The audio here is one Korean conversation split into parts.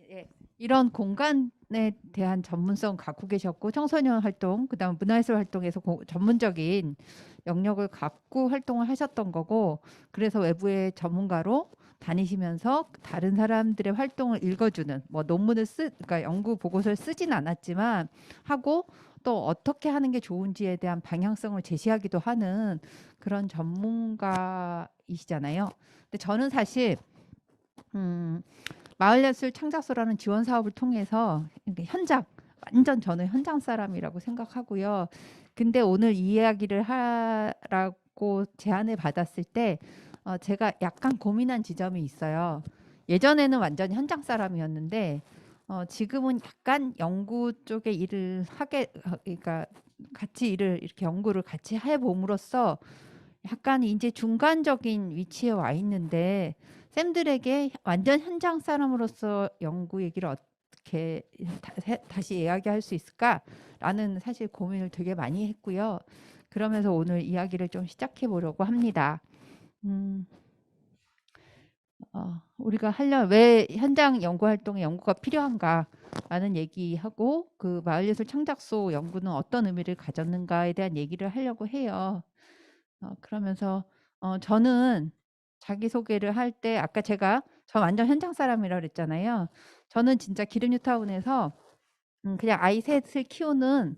예, 이런 공간에 대한 전문성 갖고 계셨고 청소년 활동, 그다음 문화예술 활동에서 전문적인 영역을 갖고 활동을 하셨던 거고 그래서 외부의 전문가로 다니시면서 다른 사람들의 활동을 읽어주는 뭐 논문을 그러니까 연구 보고서를 쓰진 않았지만 하고 또 어떻게 하는 게 좋은지에 대한 방향성을 제시하기도 하는 그런 전문가이시잖아요. 근데 저는 사실 음, 마을예술 창작소라는 지원 사업을 통해서 현장 완전 저는 현장 사람이라고 생각하고요. 근데 오늘 이 이야기를 하라고 제안을 받았을 때 제가 약간 고민한 지점이 있어요. 예전에는 완전 현장 사람이었는데 지금은 약간 연구 쪽에 일을 하게 그러니까 같이 일을 이렇게 연구를 같이 해봄으로써 약간 이제 중간적인 위치에 와 있는데 쌤들에게 완전 현장 사람으로서 연구 얘기를 어떻게 다시 이야기할 수 있을까라는 사실 고민을 되게 많이 했고요. 그러면서 오늘 이야기를 좀 시작해 보려고 합니다. 음, 우리가 왜 현장 연구 활동에 연구가 필요한가라는 얘기하고 그 마을예술 창작소 연구는 어떤 의미를 가졌는가에 대한 얘기를 하려고 해요. 그러면서 저는 자기소개를 할 때 아까 저 완전 현장 사람이라고 그랬잖아요. 저는 진짜 기르뉴타운에서 그냥 아이 셋을 키우는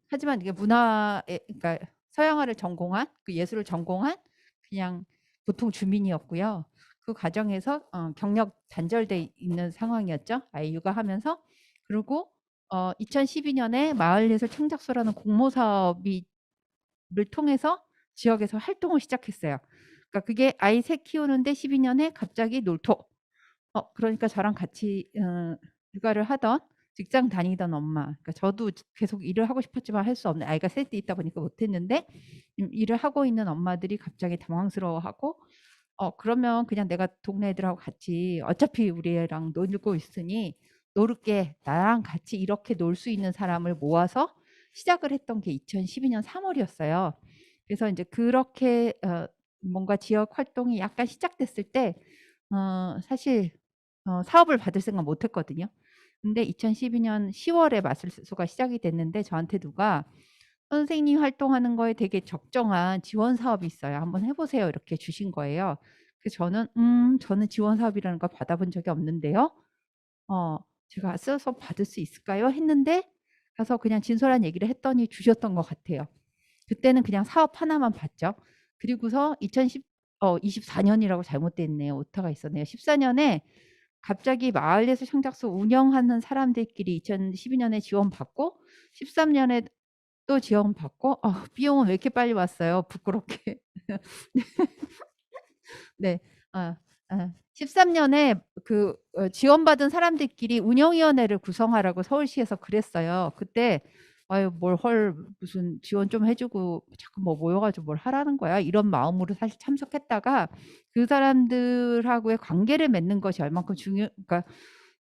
하지만 이게 문화에 그러니까 서양화를 전공한 그 예술을 전공한 그냥 보통 주민이었고요. 그 과정에서 경력 단절돼 있는 상황이었죠. 아이 육아하면서. 그리고 2012년에 마을예술 창작소라는 공모 사업이 를 통해서 지역에서 활동을 시작했어요. 그러니까 그게 아이 셋 키우는데 12년에 갑자기 놀토. 그러니까 저랑 같이 육아를 하던 직장 다니던 엄마. 그러니까 저도 계속 일을 하고 싶었지만 할 수 없는 아이가 셋이 있다 보니까 못했는데 일을 하고 있는 엄마들이 갑자기 당황스러워하고 그러면 그냥 내가 동네 애들하고 같이 어차피 우리 애랑 놀고 있으니 놀게 나랑 같이 이렇게 놀 수 있는 사람을 모아서 시작을 했던 게 2012년 3월이었어요. 그래서 이제 그렇게 뭔가 지역 활동이 약간 시작됐을 때 사실 사업을 받을 생각 못 했거든요. 근데 2012년 10월에 마술소가 시작이 됐는데 저한테 누가 선생님 활동하는 거에 되게 적정한 지원 사업이 있어요. 한번 해보세요. 이렇게 주신 거예요. 그래서 저는 지원 사업이라는 걸 받아본 적이 없는데요. 어, 제가 써서 받을 수 있을까요? 했는데 가서 그냥 진솔한 얘기를 했더니 주셨던 것 같아요. 그때는 그냥 사업 하나만 봤죠. 그리고서 24년이라고 잘못돼 있네요. 오타가 있었네요. 14년에 갑자기 마을예술 창작소 운영하는 사람들끼리 2012년에 지원받고 13년에 또 지원받고 비용은 왜 이렇게 빨리 왔어요? 부끄럽게. 네. 아, 13년에 그 지원받은 사람들끼리 운영위원회를 구성하라고 서울시에서 그랬어요. 그때 아유 무슨 지원 좀 해주고 자꾸 뭐 모여가지고 뭘 하라는 거야 이런 마음으로 사실 참석했다가 그 사람들하고의 관계를 맺는 것이 얼만큼 그러니까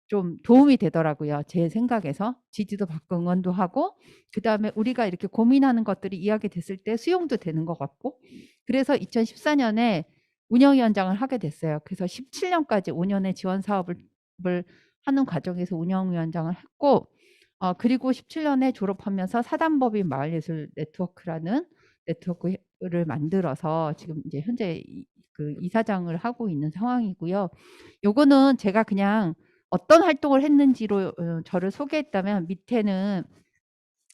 좀 도움이 되더라고요. 제 생각에서 지지도 받고 응원도 하고 그 다음에 우리가 이렇게 고민하는 것들이 이야기됐을 때 수용도 되는 것 같고 그래서 2014년에 운영위원장을 하게 됐어요. 그래서 17년까지 5년의 지원 사업을 하는 과정에서 운영위원장을 했고 그리고 17년에 졸업하면서 사단법인 마을예술 네트워크라는 네트워크를 만들어서 지금 이제 현재 그 이사장을 하고 있는 상황이고요. 요거는 제가 그냥 어떤 활동을 했는지로 저를 소개했다면 밑에는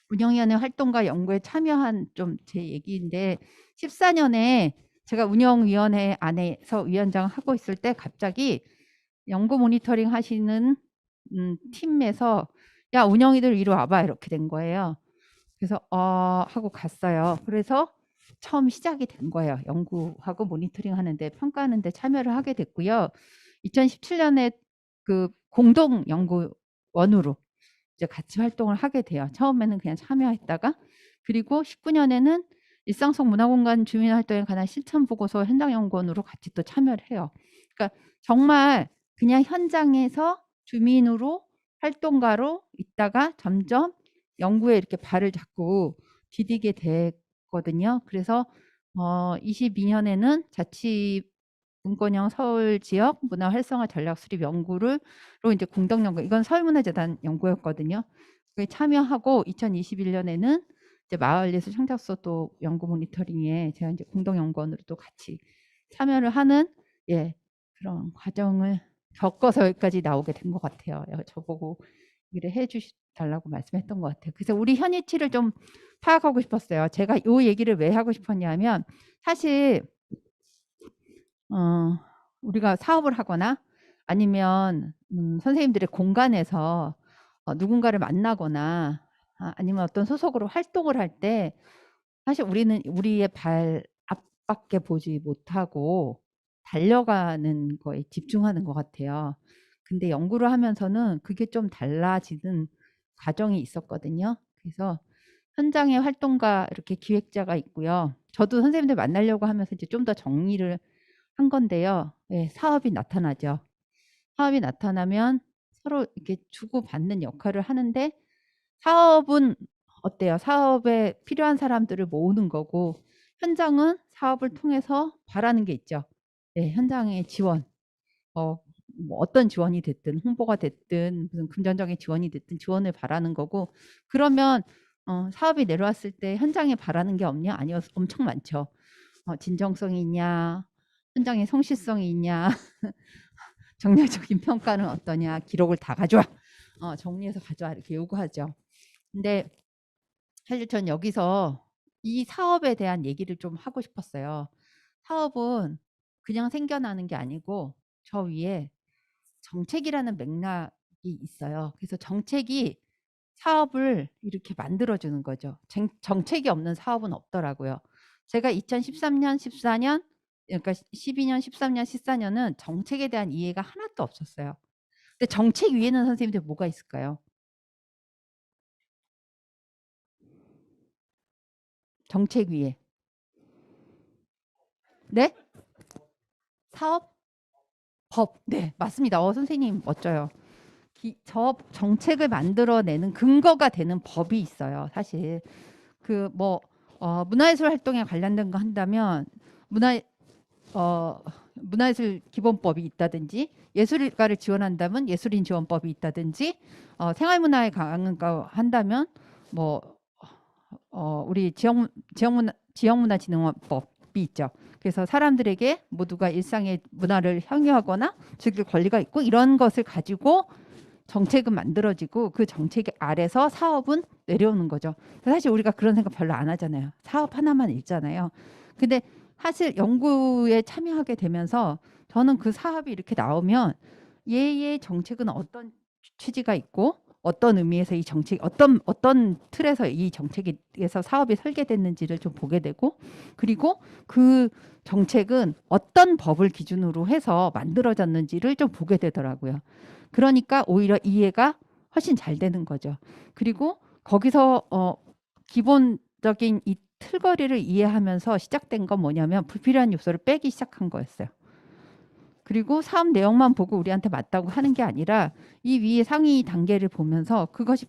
운영위원회 활동과 연구에 참여한 좀 제 얘기인데 14년에 제가 운영위원회 안에서 위원장을 하고 있을 때 갑자기 연구 모니터링 하시는 팀에서 야 운영이들 이리 와봐 이렇게 된 거예요. 그래서 하고 갔어요. 그래서 처음 시작이 된 거예요. 연구하고 모니터링 하는데 평가하는데 참여를 하게 됐고요. 2017년에 그 공동 연구원으로 이제 같이 활동을 하게 돼요. 처음에는 그냥 참여했다가 그리고 19년에는 일상속 문화공간 주민활동에 관한 실천 보고서 현장 연구원으로 같이 또 참여를 해요. 그러니까 정말 그냥 현장에서 주민으로 활동가로 있다가 점점 연구에 이렇게 발을 자꾸 디디게 됐거든요. 그래서 22년에는 문권형 서울 지역 문화 활성화 전략 수립 연구로 이제 공동 연구, 이건 서울문화재단 연구였거든요. 그게 참여하고 2021년에는 이제 마을예술 창작소 또 연구 모니터링에 제가 이제 공동 연구원으로 또 같이 참여를 하는 그런 과정을 겪어서 여기까지 나오게 된 것 같아요. 저보고 일을 해주달라고 말씀했던 것 같아요. 그래서 우리 현위치를 좀 파악하고 싶었어요. 제가 이 얘기를 왜 하고 싶었냐면 사실 우리가 사업을 하거나 아니면 선생님들의 공간에서 누군가를 만나거나 아니면 어떤 소속으로 활동을 할 때 사실 우리는 우리의 발 앞밖에 보지 못하고 달려가는 거에 집중하는 것 같아요. 근데 연구를 하면서는 그게 좀 달라지는 과정이 있었거든요. 그래서 현장의 활동가 이렇게 기획자가 있고요. 저도 선생님들 만나려고 하면서 이제 좀 더 정리를 한 건데요. 사업이 나타나죠. 사업이 나타나면 서로 이렇게 주고받는 역할을 하는데 사업은 어때요? 사업에 필요한 사람들을 모으는 거고 현장은 사업을 통해서 바라는 게 있죠. 현장의 지원. 뭐 어떤 지원이 됐든 홍보가 됐든 무슨 금전적인 지원이 됐든 지원을 바라는 거고 그러면 사업이 내려왔을 때 현장에 바라는 게 없냐? 아니요. 엄청 많죠. 진정성이 있냐? 현장의 성실성이 있냐? 정략적인 평가는 어떠냐? 기록을 다 가져와. 정리해서 가져와 이렇게 요구하죠. 근데 사실 전 여기서 이 사업에 대한 얘기를 좀 하고 싶었어요. 사업은 그냥 생겨나는 게 아니고 저 위에 정책이라는 맥락이 있어요. 그래서 정책이 사업을 이렇게 만들어주는 거죠. 정책이 없는 사업은 없더라고요. 제가 2013년, 14년, 그러니까 12년, 13년, 14년은 정책에 대한 이해가 하나도 없었어요. 근데 정책 위에는 선생님들 뭐가 있을까요? 정책 위에. 네? 사업? 법. 네, 맞습니다. 선생님 멋져요. 저 정책을 만들어내는 근거가 되는 법이 있어요. 사실 문화예술 활동에 관련된 거 한다면 문화예술 기본법이 있다든지 예술가를 지원한다면 예술인 지원법이 있다든지 생활문화에 강한 거 한다면 뭐 우리 지역문화진흥법이 있죠. 그래서 사람들에게 모두가 일상의 문화를 향유하거나 즐길 권리가 있고 이런 것을 가지고 정책은 만들어지고 그 정책 아래서 사업은 내려오는 거죠. 사실 우리가 그런 생각 별로 안 하잖아요. 사업 하나만 읽잖아요. 근데 사실 연구에 참여하게 되면서 저는 그 사업이 이렇게 나오면 얘의 정책은 어떤 취지가 있고 어떤 의미에서 이 정책 어떤 틀에서 이 정책에서 사업이 설계됐는지를 좀 보게 되고 그리고 그 정책은 어떤 법을 기준으로 해서 만들어졌는지를 좀 보게 되더라고요. 그러니까 오히려 이해가 훨씬 잘 되는 거죠. 그리고 거기서 기본적인 이 틀거리를 이해하면서 시작된 건 뭐냐면 불필요한 요소를 빼기 시작한 거였어요. 그리고 사업 내용만 보고 우리한테 맞다고 하는 게 아니라 이 위에 상위 단계를 보면서 그것이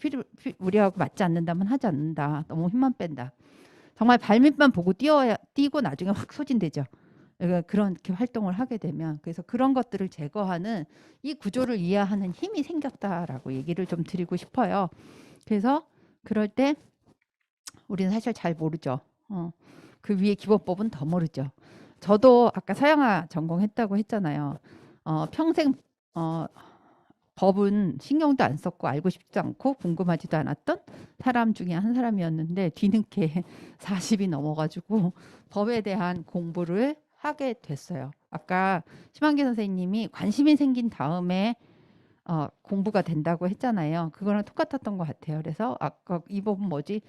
우리하고 맞지 않는다면 하지 않는다. 너무 힘만 뺀다. 정말 발밑만 보고 뛰고 나중에 확 소진되죠. 그렇게 활동을 하게 되면 그래서 그런 것들을 제거하는 이 구조를 이해하는 힘이 생겼다라고 얘기를 좀 드리고 싶어요. 그래서 그럴 때 우리는 사실 잘 모르죠. 그 위에 기본법은 더 모르죠. 저도 아까 서양화 전공했다고 했잖아요. 평생 법은 신경도 안 썼고 알고 싶지도 않고 궁금하지도 않았던 사람 중에 한 사람이었는데 뒤늦게 40이 넘어가지고 법에 대한 공부를 하게 됐어요. 아까 심한기 선생님이 관심이 생긴 다음에 공부가 된다고 했잖아요. 그거랑 똑같았던 것 같아요. 그래서 아까 이 법은 뭐지?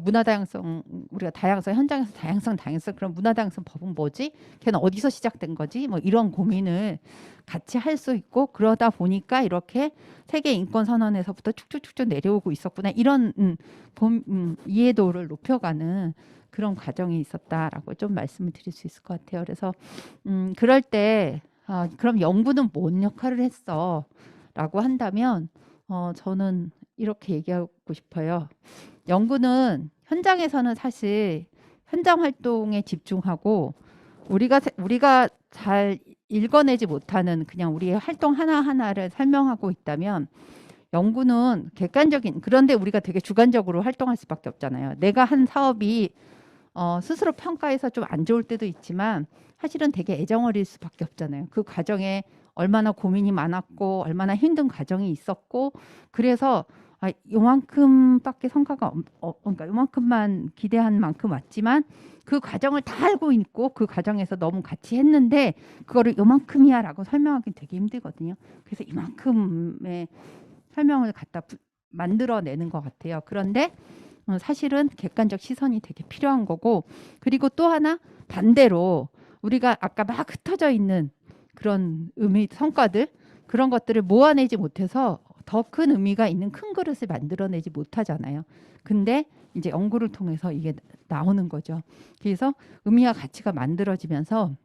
문화 다양성 우리가 다양성 현장에서 다양성 그럼 문화 다양성 법은 뭐지? 걔는 어디서 시작된 거지? 뭐 이런 고민을 같이 할 수 있고 그러다 보니까 이렇게 세계 인권 선언에서부터 쭉쭉쭉쭉 내려오고 있었구나 이런 이해도를 높여가는 그런 과정이 있었다라고 좀 말씀을 드릴 수 있을 것 같아요. 그래서 그럴 때 그럼 연구는 뭔 역할을 했어? 라고 한다면 저는 이렇게 얘기하고 싶어요. 연구는 현장에서는 사실 현장 활동에 집중하고 우리가 잘 읽어내지 못하는 그냥 우리의 활동 하나하나를 설명하고 있다면 연구는 객관적인 그런데 우리가 되게 주관적으로 활동할 수밖에 없잖아요. 내가 한 사업이 스스로 평가해서 좀 안 좋을 때도 있지만 사실은 되게 애정어릴 수밖에 없잖아요. 그 과정에 얼마나 고민이 많았고 얼마나 힘든 과정이 있었고 그래서 요만큼밖에 성과가 그러니까 요만큼만 기대한 만큼 왔지만 그 과정을 다 알고 있고 그 과정에서 너무 같이 했는데 그거를 요만큼이야라고 설명하기 되게 힘들거든요. 그래서 이만큼의 설명을 갖다 만들어내는 것 같아요. 그런데 사실은 객관적 시선이 되게 필요한 거고 그리고 또 하나 반대로 우리가 아까 막 흩어져 있는 그런 의미 성과들 그런 것들을 모아내지 못해서 더 큰 의미가 있는 큰 그릇을 만들어내지 못하잖아요. 근데 이제 연구를 통해서 이게 나오는 거죠. 그래서 의미와 가치가 만들어지면서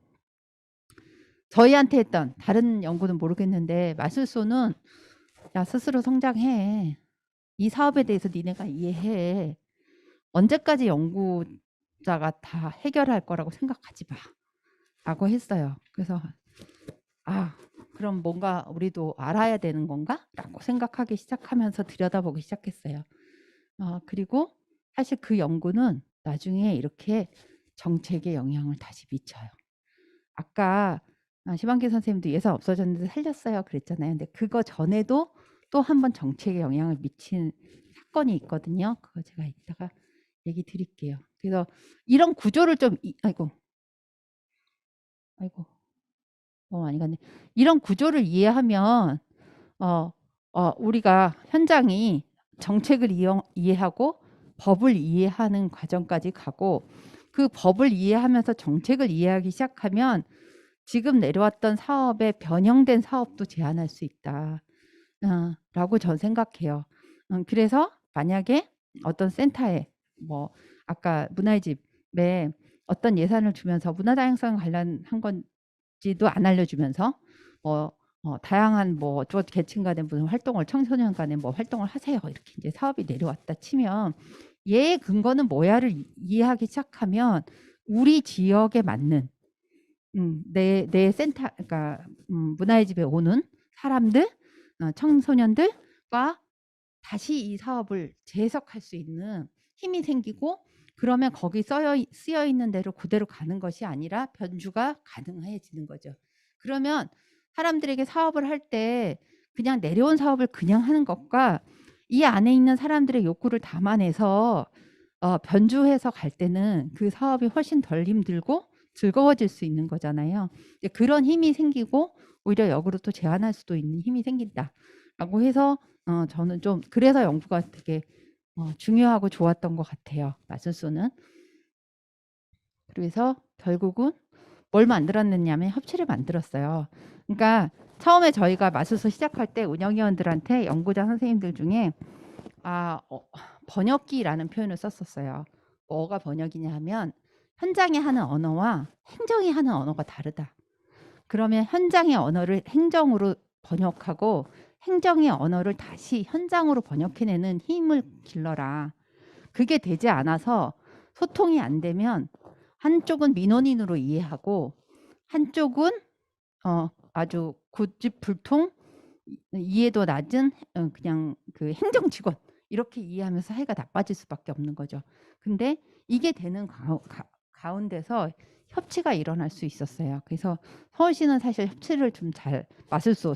저희한테 했던 다른 연구는 모르겠는데 마술소는 야 스스로 성장해. 이 사업에 대해서 니네가 이해해. 언제까지 연구자가 다 해결할 거라고 생각하지 마. 라고 했어요. 그래서 그럼 뭔가 우리도 알아야 되는 건가? 라고 생각하기 시작하면서 들여다보기 시작했어요. 그리고 사실 그 연구는 나중에 이렇게 정책에 영향을 다시 미쳐요. 아까 심한길 선생님도 예산 없어졌는데 살렸어요 그랬잖아요. 근데 그거 전에도 또 한 번 정책에 영향을 미친 사건이 있거든요. 그거 제가 이따가 얘기 드릴게요. 그래서 이런 구조를 좀 아이고 많이 갔네. 이런 구조를 이해하면 우리가 현장이 정책을 이해하고 법을 이해하는 과정까지 가고 그 법을 이해하면서 정책을 이해하기 시작하면 지금 내려왔던 사업에 변형된 사업도 제한할 수 있다. 라고 전 생각해요. 그래서 만약에 어떤 센터에 뭐 아까 문화의 집에 어떤 예산을 주면서 문화다양성 관련한 건지도 안 알려주면서 다양한 저 계층 간의 무슨 활동을 청소년 간의 뭐 활동을 하세요 이렇게 이제 사업이 내려왔다 치면 얘의 근거는 뭐야를 이해하기 시작하면 우리 지역에 맞는 내 센터 그러니까 문화의 집에 오는 사람들 청소년들과 다시 이 사업을 재해석할 수 있는 힘이 생기고 그러면 거기 쓰여 있는 대로 그대로 가는 것이 아니라 변주가 가능해지는 거죠. 그러면 사람들에게 사업을 할 때 그냥 내려온 사업을 그냥 하는 것과 이 안에 있는 사람들의 욕구를 담아내서 변주해서 갈 때는 그 사업이 훨씬 덜 힘들고 즐거워질 수 있는 거잖아요. 그런 힘이 생기고 오히려 역으로 또 제한할 수도 있는 힘이 생긴다라고 해서 저는 좀 그래서 연구가 되게 중요하고 좋았던 것 같아요. 마술소는. 그래서 결국은 뭘 만들었느냐면 협치를 만들었어요. 그러니까 처음에 저희가 마술소 시작할 때 운영위원들한테 연구자 선생님들 중에 번역기라는 표현을 썼었어요. 뭐가 번역이냐 하면 현장에 하는 언어와 행정이 하는 언어가 다르다. 그러면 현장의 언어를 행정으로 번역하고 행정의 언어를 다시 현장으로 번역해내는 힘을 길러라. 그게 되지 않아서 소통이 안 되면 한쪽은 민원인으로 이해하고 한쪽은 아주 고집불통 이해도 낮은 그냥 그 행정 직원 이렇게 이해하면서 사이가 나빠질 수밖에 없는 거죠. 근데 이게 되는 가운데서 협치가 일어날 수 있었어요. 그래서 서울시는 사실 협치를 좀 잘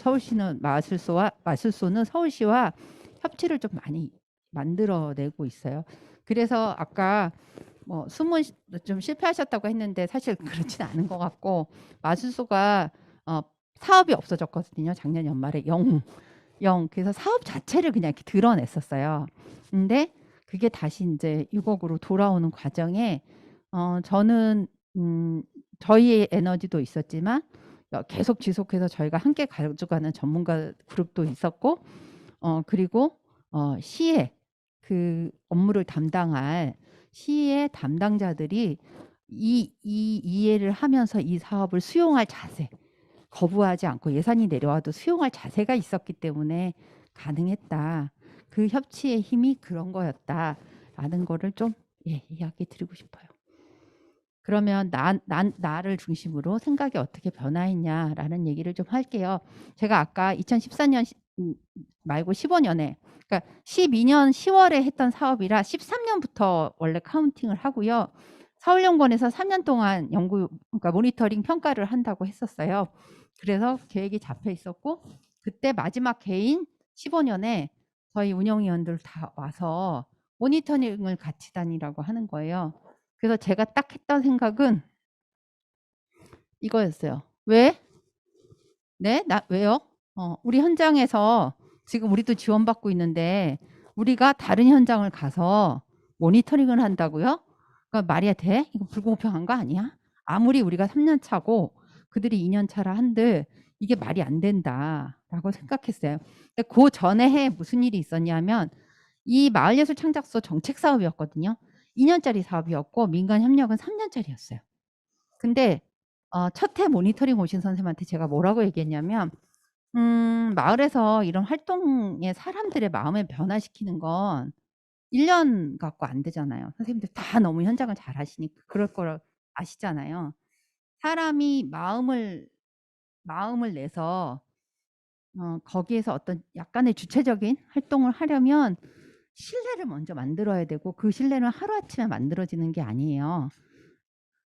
서울시는 마술소는 서울시와 협치를 좀 많이 만들어내고 있어요. 그래서 아까 숨은 좀 실패하셨다고 했는데 사실 그렇진 않은 것 같고 마술소가 사업이 없어졌거든요. 작년 연말에 그래서 사업 자체를 그냥 이렇게 드러냈었어요. 근데 그게 다시 이제 6억으로 돌아오는 과정에 저는 저희의 에너지도 있었지만 계속 지속해서 저희가 함께 가져가는 전문가 그룹도 있었고 그리고 시의 그 업무를 담당할 시의 담당자들이 이 이해를 하면서 이 사업을 수용할 자세 거부하지 않고 예산이 내려와도 수용할 자세가 있었기 때문에 가능했다. 그 협치의 힘이 그런 거였다라는 거를 좀 이야기 드리고 싶어요. 그러면 나를 중심으로 생각이 어떻게 변화했냐라는 얘기를 좀 할게요. 제가 아까 2014년 말고 15년에, 그러니까 12년 10월에 했던 사업이라 13년부터 원래 카운팅을 하고요. 서울연구원에서 3년 동안 그러니까 모니터링 평가를 한다고 했었어요. 그래서 계획이 잡혀 있었고, 그때 마지막 해인 15년에 저희 운영위원들 다 와서 모니터링을 같이 다니라고 하는 거예요. 그래서 제가 딱 했던 생각은 이거였어요. 왜? 네? 왜요? 우리 현장에서 지금 우리도 지원받고 있는데 우리가 다른 현장을 가서 모니터링을 한다고요? 그러니까 말이 돼? 이거 불공평한 거 아니야? 아무리 우리가 3년 차고 그들이 2년 차라 한들 이게 말이 안 된다라고 생각했어요. 근데 그 전에 해 무슨 일이 있었냐면 이 마을예술창작소 정책 사업이었거든요. 2년짜리 사업이었고 민간 협력은 3년짜리였어요. 근데 첫 해 모니터링 오신 선생님한테 제가 뭐라고 얘기했냐면 마을에서 이런 활동에 사람들의 마음을 변화시키는 건 1년 갖고 안 되잖아요. 선생님들 다 너무 현장을 잘 하시니까 그럴 걸 아시잖아요. 사람이 마음을 내서 거기에서 어떤 약간의 주체적인 활동을 하려면 신뢰를 먼저 만들어야 되고 그 신뢰는 하루아침에 만들어지는 게 아니에요.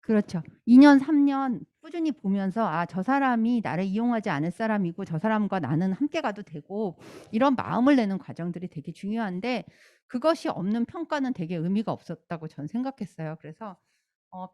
그렇죠. 2년 3년 꾸준히 보면서 '아 저 사람이 나를 이용하지 않을 사람이고 저 사람과 나는 함께 가도 되고.' 이런 마음을 내는 과정들이 되게 중요한데 그것이 없는 평가는 되게 의미가 없었다고 저는 생각했어요. 그래서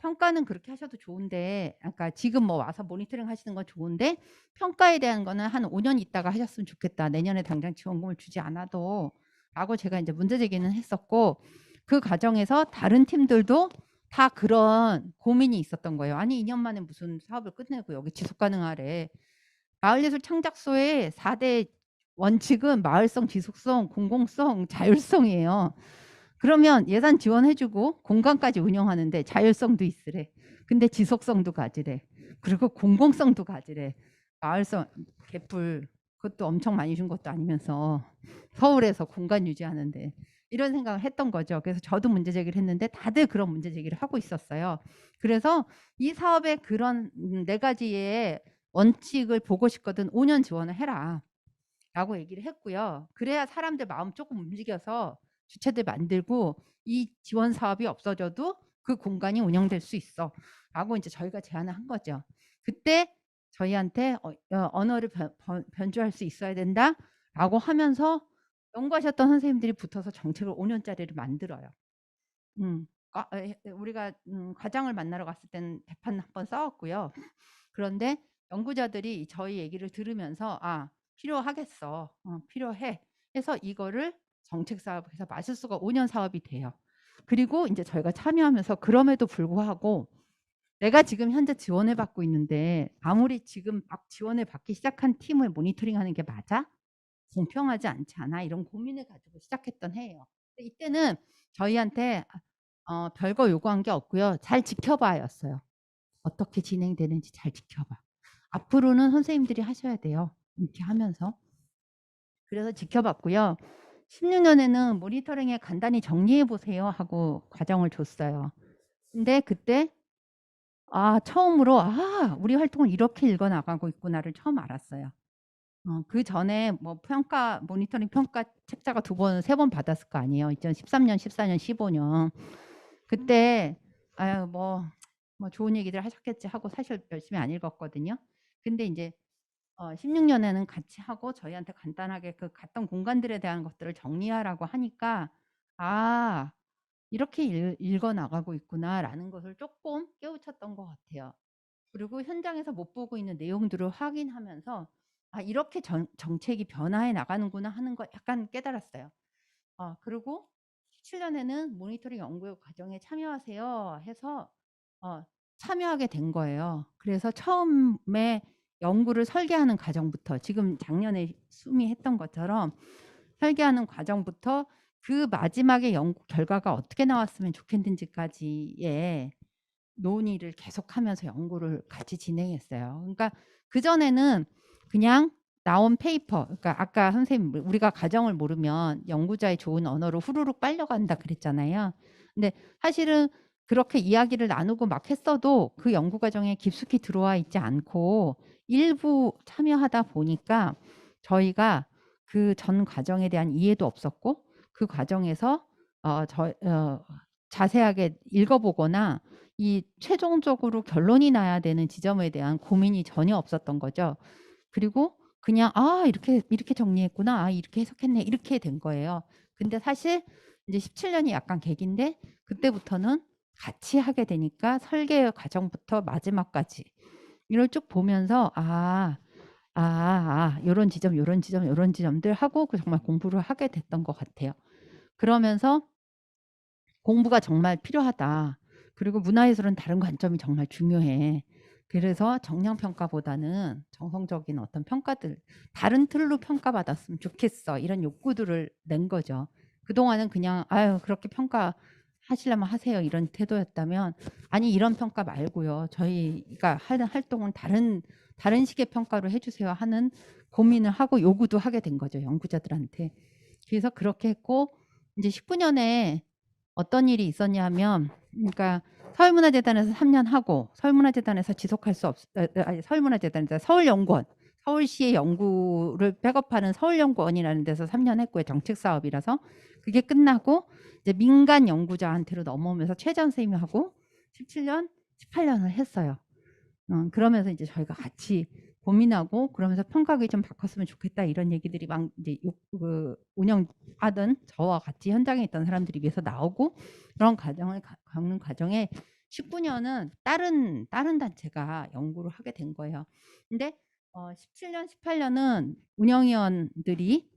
평가는 그렇게 하셔도 좋은데 아까 지금 뭐 와서 모니터링 하시는 건 좋은데 "평가에 대한 거는 한 5년 있다가 하셨으면 좋겠다. 내년에 당장 지원금을 주지 않아도."라고 제가 인제 문제 제기는 했었고 그 과정에서 다른 팀들도 다 그런 고민이 있었던 거예요. "아니 2년 만에 무슨 사업을 끝내고 여기 지속 가능하래." 마을예술 창작소의 4대 원칙은 마을성, 지속성, 공공성, 자율성이에요. 그러면 예산 지원해 주고 공간까지 운영하는데 자율성도 있으래. 근데 지속성도 가지래. 그리고 공공성도 가지래. 마을성 개뿔 그것도 엄청 많이 준 것도 아니면서 서울에서 공간 유지하는데 이런 생각을 했던 거죠. 그래서 저도 문제 제기를 했는데 다들 그런 문제 제기를 하고 있었어요. 그래서 이 사업의 그런 4가지의 원칙을 보고 싶거든 5년 지원을 해라.'라고 얘기를 했고요. 그래야 사람들 마음 조금 움직여서 주체들 만들고 "이 지원 사업이 없어져도 그 공간이 운영될 수 있어."라고 인제 저희가 제안을 한 거죠. 그때 저희한테 "언어를 변주할 수 있어야 된다."라고 하면서 연구하셨던 선생님들이 붙어서 정책을 5 년짜리를 만들어요. 음. 우리가 과장을 만나러 갔을 때는 대판 한 번 싸웠고요. 그런데 연구자들이 저희 얘기를 들으면서 '아 필요하겠어. 필요해.' 해서 이거를 정책 사업에서 마술수가 5년 사업이 돼요. 그리고 인제 저희가 참여하면서 그럼에도 불구하고 "내가 지금 현재 지원을 받고 있는데 아무리 지금 막 지원을 받기 시작한 팀을 모니터링하는 게 맞아? 공평하지 않지 않아?" 이런 고민을 가지고 시작했던 해예요. 근데 이때는 저희한테 별거 요구한 게 없고요. "잘 지켜봐."였어요. "어떻게 진행되는지 잘 지켜봐. 앞으로는 선생님들이 하셔야 돼요." 이렇게 하면서. 그래서 지켜봤고요. 16년에는 "모니터링에 간단히 정리해 보세요." 하고 과정을 줬어요. 근데 그때 처음으로 '우리 활동을 이렇게 읽어 나가고 있구나.'를 처음 알았어요. 그전에 뭐 모니터링 평가 책자가 2번 3번 받았을 거 아니에요. 2013년, 14년, 15년. 그때 '아유 뭐 좋은 얘기들 하셨겠지.' 하고 사실 열심히 안 읽었거든요. 근데 인제 16년에는 같이 하고 저희한테 간단하게 그 갔던 공간들에 대한 것들을 정리하라고 하니까 '아 이렇게 읽어 나가고 있구나.'라는 것을 쪼끔 깨우쳤던 것 같아요. 그리고 현장에서 못 보고 있는 내용들을 확인하면서 '아 이렇게 정책이 변화해 나가는구나.' 하는 걸 약간 깨달았어요. 그리고 17년에는 모니터링 연구 과정에 참여하세요 해서 어 참여하게 된 거예요. 그래서 처음에 연구를 설계하는 과정부터 지금 작년에 수미 했던 것처럼 설계하는 과정부터 그 마지막에 연구 결과가 어떻게 나왔으면 좋겠는지까지의 논의를 계속하면서 연구를 같이 진행했어요. 그러니까 그전에는 그냥 나온 페이퍼, 그러니까 아까 선생님 우리가 과정을 모르면 연구자의 좋은 언어로 후루룩 빨려간다 그랬잖아요. 근데 사실은 그렇게 이야기를 나누고 막 했어도 그 연구 과정에 깊숙이 들어와 있지 않고 일부 참여하다 보니까 저희가 그 전 과정에 대한 이해도 없었고 그 과정에서 자세하게 읽어보거나 이 최종적으로 결론이 나야 되는 지점에 대한 고민이 전혀 없었던 거죠. 그리고 그냥 '아 이렇게 정리했구나. 아 이렇게 해석했네.' 이렇게 된 거예요. 근데 사실 이제 17 년이 약간 계기인데 그때부터는 같이 하게 되니까 설계 과정부터 마지막까지 이걸 쭉 보면서 요런 지점, 요런 지점, 요런 지점들 하고 정말 공부를 하게 됐던 것 같아요. 그러면서 '공부가 정말 필요하다. 그리고 문화예술은 다른 관점이 정말 중요해. 그래서 정량 평가보다는 정성적인 어떤 평가들 다른 틀로 평가받았으면 좋겠어.' 이런 욕구들을 낸 거죠. 그동안은 그냥 '아유 그렇게 평가하시려면 하세요.' 이런 태도였다면 '아니 이런 평가 말고요. 저희가 하는 활동은 다른 식의 평가로 해 주세요.' 하는 고민을 하고 요구도 하게 된 거죠, 연구자들한테. 그래서 그렇게 했고 이제 19 년에 어떤 일이 있었냐면 그러니까 서울문화재단에서 3년 하고 서울문화재단에서 지속할 수 없 아니 서울문화재단이다. 서울연구원, 서울시의 연구를 백업하는 서울연구원이라는 데서 3년 했고요. 정책 사업이라서. 그게 끝나고 이제 민간 연구자한테로 넘어오면서 최전 선생님하고 17 년, 18 년을 했어요. 그러면서 이제 저희가 같이 고민하고 그러면서 "평가하기 좀 바꿨으면 좋겠다." 이런 얘기들이 막 이제 운영하던 저와 같이 현장에 있던 사람들이 위해서 나오고 그런 과정을 겪는 과정에 19 년은 다른 단체가 연구를 하게 된 거예요. 근데 17 년, 18 년은 운영위원들이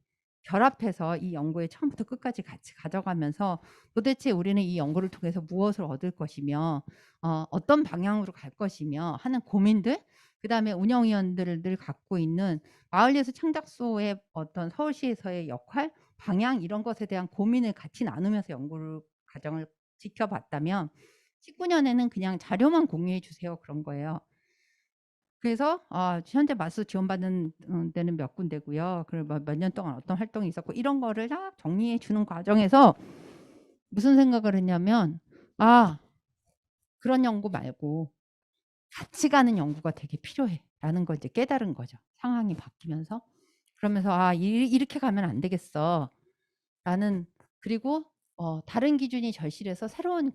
결합해서 이 연구에 처음부터 끝까지 같이 가져가면서 도대체 우리는 이 연구를 통해서 무엇을 얻을 것이며 어떤 방향으로 갈 것이며 하는 고민들 그다음에 운영위원들을 늘 갖고 있는 마을예술 창작소의 어떤 서울시에서의 역할, 방향 이런 것에 대한 고민을 같이 나누면서 연구를 과정을 지켜봤다면 19 년에는 그냥 자료만 공유해 주세요 그런 거예요. 그래서 현재 마수 지원받는 데는 몇 군데고요. 그리고 몇 년 동안 어떤 활동이 있었고 이런 거를 딱 정리해 주는 과정에서 무슨 생각을 했냐면 '아 그런 연구 말고 같이 가는 연구가 되게 필요해.'라는 걸 이제 깨달은 거죠, 상황이 바뀌면서. 그러면서 '아 이렇게 가면 안 되겠어.'라는 그리고 '다른 기준이 절실해서 새로운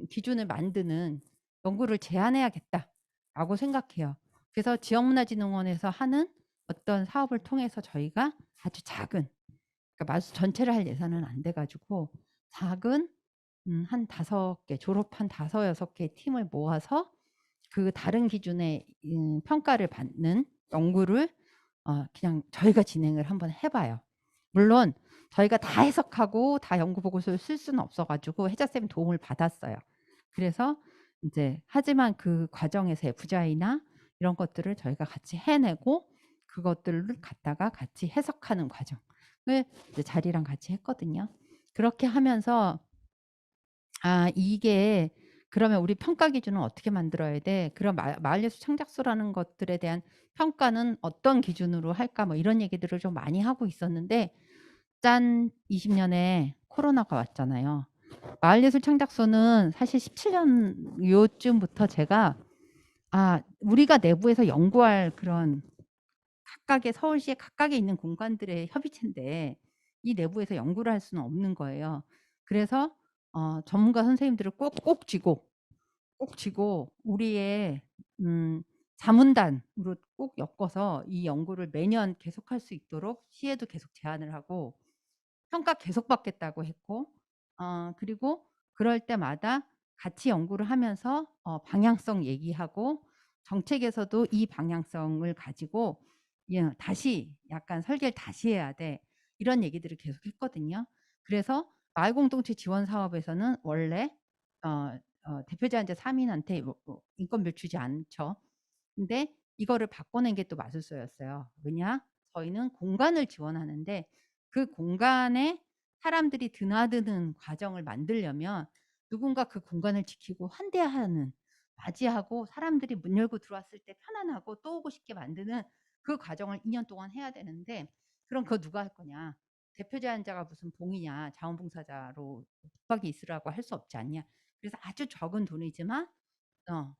기준을 만드는 연구를 제안해야겠다.'라고 생각해요. 그래서 지역문화진흥원에서 하는 어떤 사업을 통해서 저희가 아주 작은 그러니까 마수 전체를 할 예산은 안 돼 가지고 작은 한 5개 졸업한 5-6 개의 팀을 모아서 그 다른 기준의 평가를 받는 연구를 그냥 저희가 진행을 한번 해 봐요. 물론 저희가 다 해석하고 다 연구 보고서를 쓸 수는 없어 가지고 혜자쌤 도움을 받았어요. 그래서 인제 하지만 그 과정에서의 부자이나 이런 것들을 저희가 같이 해내고 그것들을 갖다가 같이 해석하는 과정을 이제 자리랑 같이 했거든요. 그렇게 하면서 이게 그러면 우리 평가 기준은 어떻게 만들어야 돼? 그럼 마을예술 창작소라는 것들에 대한 평가는 어떤 기준으로 할까?' 뭐 이런 얘기들을 좀 많이 하고 있었는데 짠 20 년에 코로나가 왔잖아요. 마을예술 창작소는 사실 17년 요쯤부터 제가 우리가 내부에서 연구할 그런 각각의 서울시의 각각에 있는 공간들의 협의체인데 이 내부에서 연구를 할 수는 없는 거예요. 그래서 전문가 선생님들을 꼭 쥐고 우리의 자문단으로 꼭 엮어서 이 연구를 매년 계속할 수 있도록 시에도 계속 제안을 하고 평가 계속 받겠다고 했고 그리고 그럴 때마다 같이 연구를 하면서 방향성 얘기하고 정책에서도 이 방향성을 가지고 다시 약간 설계를 다시 해야 돼. 이런 얘기들을 계속 했거든요. 그래서 마을 공동체 지원 사업에서는 원래 대표자인제 3 인한테 인건비를 주지 않죠. 근데 이거를 바꿔낸 게 또 마술소였어요. 왜냐? 저희는 공간을 지원하는데 그 공간에 사람들이 드나드는 과정을 만들려면 누군가 그 공간을 지키고 환대하는 맞이하고 사람들이 문 열고 들어왔을 때 편안하고 또 오고 싶게 만드는 그 과정을 2년 동안 해야 되는데 그럼 그거 누가 할 거냐. 대표 제안자가 무슨 봉이냐. 자원봉사자로 붙박이 있으라고 할 수 없지 않냐. 그래서 아주 적은 돈이지만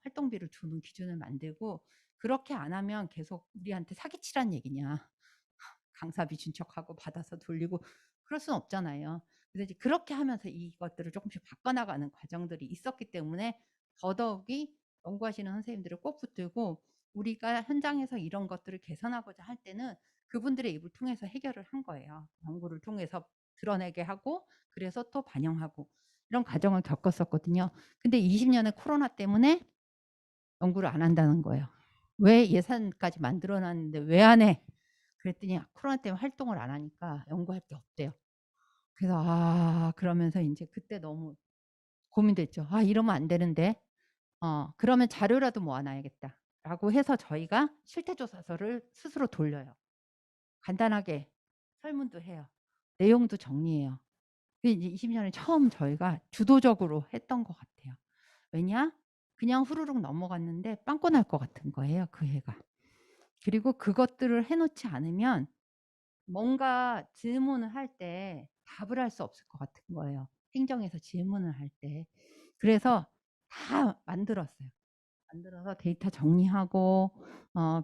활동비를 주는 기준을 만들고, 그렇게 안 하면 계속 우리한테 사기치란 얘기냐. 강사비 준 척하고 받아서 돌리고 그럴 수는 없잖아요. 그래서 이제 그렇게 하면서 이것들을 조금씩 바꿔나가는 과정들이 있었기 때문에 더더욱이 연구하시는 선생님들을 꼭 붙들고, 우리가 현장에서 이런 것들을 개선하고자 할 때는 그분들의 입을 통해서 해결을 한 거예요. 연구를 통해서 드러내게 하고, 그래서 또 반영하고, 이런 과정을 겪었었거든요. 근데 20년의 코로나 때문에 연구를 안 한다는 거예요. 왜 예산까지 만들어 놨는데 왜 안 해? 그랬더니 코로나 때문에 활동을 안 하니까 연구할 게 없대요. 그래서 그러면서 인제 그때 너무 고민됐죠. '아 이러면 안 되는데. 그러면 자료라도 모아 놔야겠다.'라고 해서 저희가 실태조사서를 스스로 돌려요. 간단하게 설문도 해요. 내용도 정리해요. 그게 이제 20 년에 처음 저희가 주도적으로 했던 것 같아요. 왜냐? 그냥 후루룩 넘어갔는데 빵꾸 날 것 같은 거예요, 그 해가. 그리고 그것들을 해 놓지 않으면 뭔가 질문을 할 때 답을 할 수 없을 것 같은 거예요, 행정에서 질문을 할 때. 그래서 다 만들었어요. 만들어서 데이터 정리하고,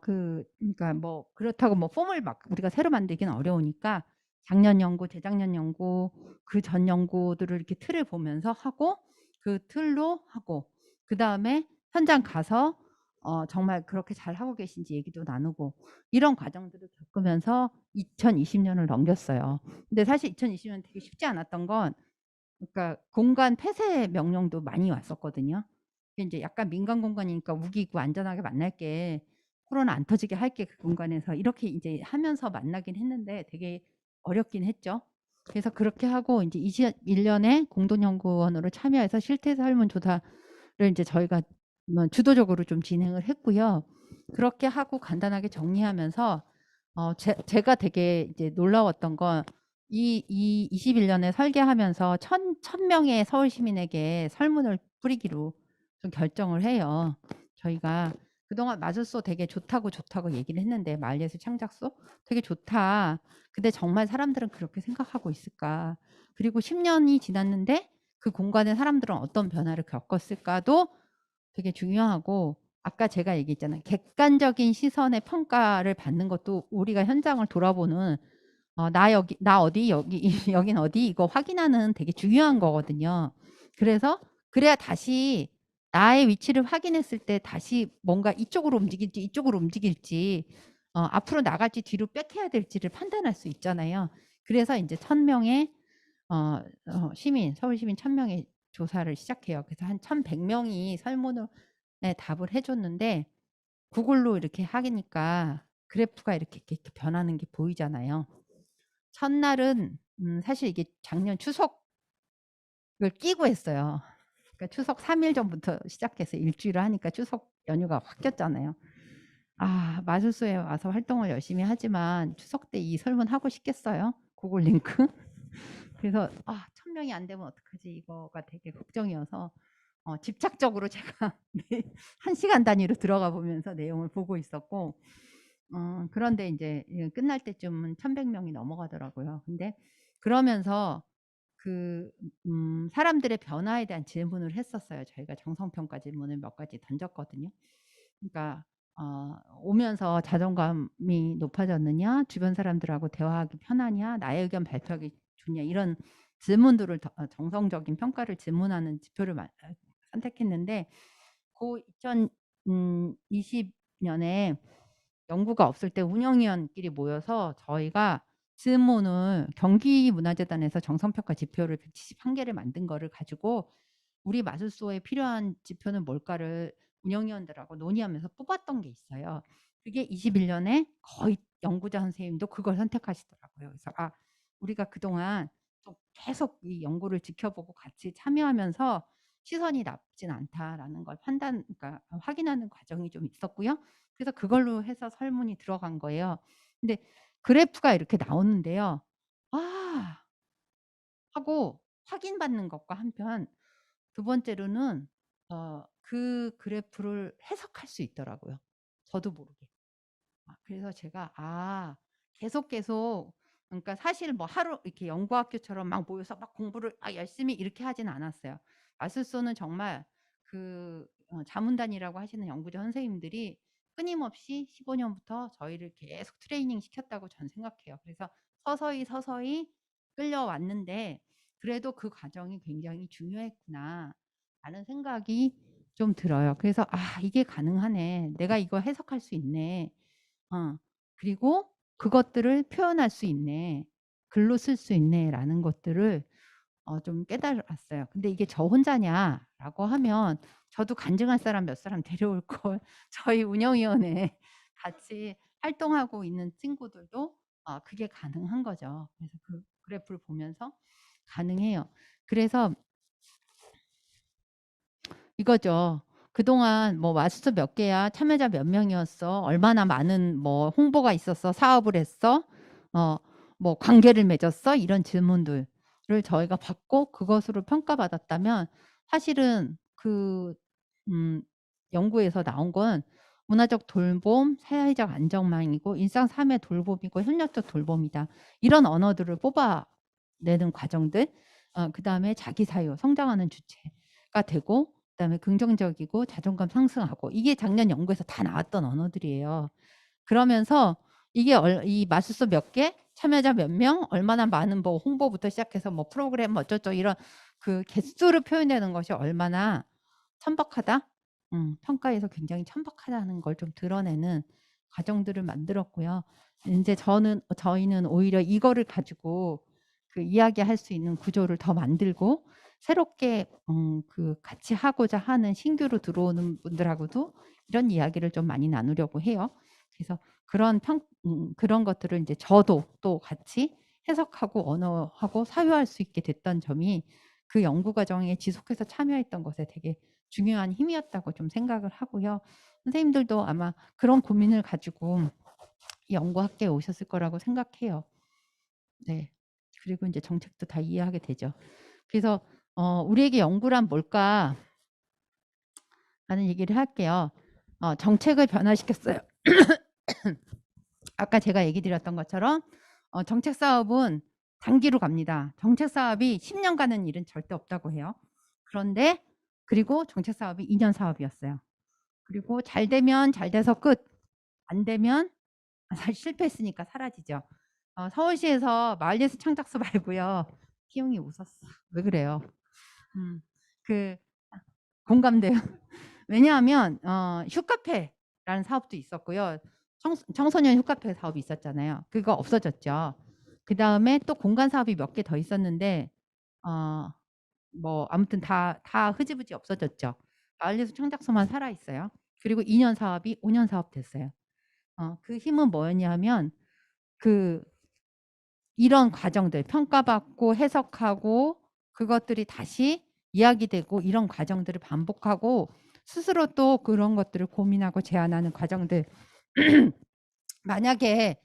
그러니까 뭐 그렇다고 뭐 폼을 막 우리가 새로 만들기는 어려우니까 작년 연구, 재작년 연구, 그전 연구들을 이렇게 틀을 보면서 하고, 그 틀로 하고, 그다음에 현장 가서 정말 그렇게 잘하고 계신지 얘기도 나누고, 이런 과정들을 겪으면서 2020 년을 넘겼어요. 근데 사실 2020년 되게 쉽지 않았던 건, 그러니까 공간 폐쇄 명령도 많이 왔었거든요. 이제 약간 민간 공간이니까 우기고 안전하게 만날게, 코로나 안 터지게 할게 그 공간에서, 이렇게 이제 하면서 만나긴 했는데 되게 어렵긴 했죠. 그래서 그렇게 하고 이제 21 년에 공동연구원으로 참여해서 실태 설문조사를 이제 저희가 뭐 주도적으로 좀 진행을 했고요. 그렇게 하고 간단하게 정리하면서 제가 되게 이제 놀라웠던 건, 이 21 년에 설계하면서 1,000명의 서울 시민에게 설문을 뿌리기로 좀 결정을 해요. 저희가 그동안 마술소 되게 좋다고 얘기를 했는데, 마을예술 창작소 되게 좋다. 근데 정말 사람들은 그렇게 생각하고 있을까? 그리고 10 년이 지났는데 그 공간에 사람들은 어떤 변화를 겪었을까도 되게 중요하고, 아까 제가 얘기했잖아요. 객관적인 시선의 평가를 받는 것도 우리가 현장을 돌아보는, 나 여기 나 어디 여기 여긴 어디 이거 확인하는 되게 중요한 거거든요. 그래서 그래야 다시 나의 위치를 확인했을 때 다시 뭔가 이쪽으로 움직일지 이쪽으로 움직일지, 앞으로 나갈지 뒤로 백해야 될지를 판단할 수 있잖아요. 그래서 인제 1,000명의 시민, 서울 시민 1,000명의 조사를 시작해요. 그래서 한 1,100 명이 설문을 답을 해 줬는데, 구글로 이렇게 하니까 그래프가 이렇게 변하는 게 보이잖아요. 첫날은 사실 이게 작년 추석을 끼고 했어요. 그러니까 추석 3일 전부터 시작해서 일 주일을 하니까 추석 연휴가 확 꼈잖아요. 마술소에 와서 활동을 열심히 하지만 추석 때 이 설문하고 싶겠어요? 구글 링크? 그래서 1,000 명이 안 되면 어떡하지, 이거가 되게 걱정이어서 집착적으로 제가 매 1 시간 단위로 들어가 보면서 내용을 보고 있었고, 그런데 인제 끝날 때쯤은 1,100 명이 넘어가더라고요. 근데 그러면서 그 사람들의 변화에 대한 질문을 했었어요. 저희가 정성평가 질문을 몇 가지 던졌거든요. 그러니까 오면서 자존감이 높아졌느냐, 주변 사람들하고 대화하기 편하냐, 나의 의견 발표하기 좋냐, 이런 질문들을 정성적인 평가를 질문하는 지표를 선택했는데, 고 2020 년에 연구가 없을 때 운영위원끼리 모여서 저희가 질문을, 경기문화재단에서 정성평가 지표를 171 개를 만든 거를 가지고 우리 마술소에 필요한 지표는 뭘까를 운영위원들하고 논의하면서 뽑았던 게 있어요. 그게 21 년에 거의 연구자 선생님도 그걸 선택하시더라고요. 그래서 우리가 그동안 좀 계속 이 연구를 지켜보고 같이 참여하면서 시선이 나쁘진 않다라는 걸 그러니까 확인하는 과정이 좀 있었고요. 그래서 그걸로 해서 설문이 들어간 거예요. 근데 그래프가 이렇게 나오는데요. '아.' 하고 확인받는 것과 한편, 두 번째로는 그 그래프를 해석할 수 있더라고요, 저도 모르게. 그래서 제가 계속 그러니까 사실 뭐 하루 이렇게 연구학교처럼 막 모여서 막 공부를 열심히 이렇게 하진 않았어요. 마술소는 정말 자문단이라고 하시는 연구자 선생님들이 끊임없이 15년부터 저희를 계속 트레이닝 시켰다고 저는 생각해요. 그래서 서서히 끌려왔는데 그래도 그 과정이 굉장히 중요했구나 라는 생각이 좀 들어요. 그래서 이게 가능하네. 내가 이거 해석할 수 있네. 그리고 그것들을 표현할 수 있네. 글로 쓸 수 있네라는 것들을 좀 깨달았어요. 근데 이게 저 혼자냐라고 하면 저도 간증할 사람 몇 사람 데려올 걸 저희 운영위원회 같이 활동하고 있는 친구들도 그게 가능한 거죠. 그래서 그 그래프를 보면서 가능해요. 그래서 이거죠. 그동안 뭐 마스터 몇 개야? 참여자 몇 명이었어? 얼마나 많은 뭐 홍보가 있었어? 사업을 했어? 뭐 관계를 맺었어? 이런 질문들을 저희가 받고 그것으로 평가받았다면 사실은 연구에서 나온 건 문화적 돌봄, 사회적 안정망이고 일상 삶의 돌봄이고 협력적 돌봄이다. 이런 언어들을 뽑아내는 과정들, 그다음에 자기 사유, 성장하는 주체가 되고 그다음에 긍정적이고 자존감 상승하고 이게 작년 연구에서 다 나왔던 언어들이에요. 그러면서 이게 이 마술소 몇 개, 참여자 몇 명, 얼마나 많은 뭐 홍보부터 시작해서 뭐 프로그램 어쩌죠 이런 그 개수를 표현하는 것이 얼마나 천박하다. 평가에서 굉장히 천박하다는 걸 좀 드러내는 과정들을 만들었고요. 이제 저희는 오히려 이거를 가지고 그 이야기할 수 있는 구조를 더 만들고 새롭게 같이 하고자 하는 신규로 들어오는 분들하고도 이런 이야기를 좀 많이 나누려고 해요. 그래서 그런 것들을 이제 저도 또 같이 해석하고 언어하고 사유할 수 있게 됐던 점이 그 연구 과정에 지속해서 참여했던 것에 되게 중요한 힘이었다고 좀 생각을 하고요. 선생님들도 아마 그런 고민을 가지고 연구학계에 오셨을 거라고 생각해요. 네. 그리고 이제 정책도 다 이해하게 되죠. 그래서 우리에게 연구란 뭘까 하는 얘기를 할게요. 정책을 변화시켰어요. 아까 제가 얘기 드렸던 것처럼 정책 사업은 단기로 갑니다. 정책 사업이 10년 가는 일은 절대 없다고 해요. 그런데 그리고 정책 사업이 2년 사업이었어요. 그리고 잘 되면 잘 돼서 끝. 안 되면 사실 실패했으니까 사라지죠. 서울시에서 마을예술 창작소 말고요. 희용이 웃었어. 왜 그래요? 공감돼요. 왜냐하면 휴카페라는 사업도 있었고요. 청소년 휴카페 사업이 있었잖아요. 그거 없어졌죠. 그다음에 또 공간 사업이 몇 개 더 있었는데 뭐 아무튼 다 흐지부지 없어졌죠. 마을예술 창작소만 살아 있어요. 그리고 2년 사업이 5년 사업 됐어요. 그 힘은 뭐였냐면 이런 과정들 평가받고 해석하고 그것들이 다시 이야기되고 이런 과정들을 반복하고 스스로 또 그런 것들을 고민하고 제안하는 과정들. 만약에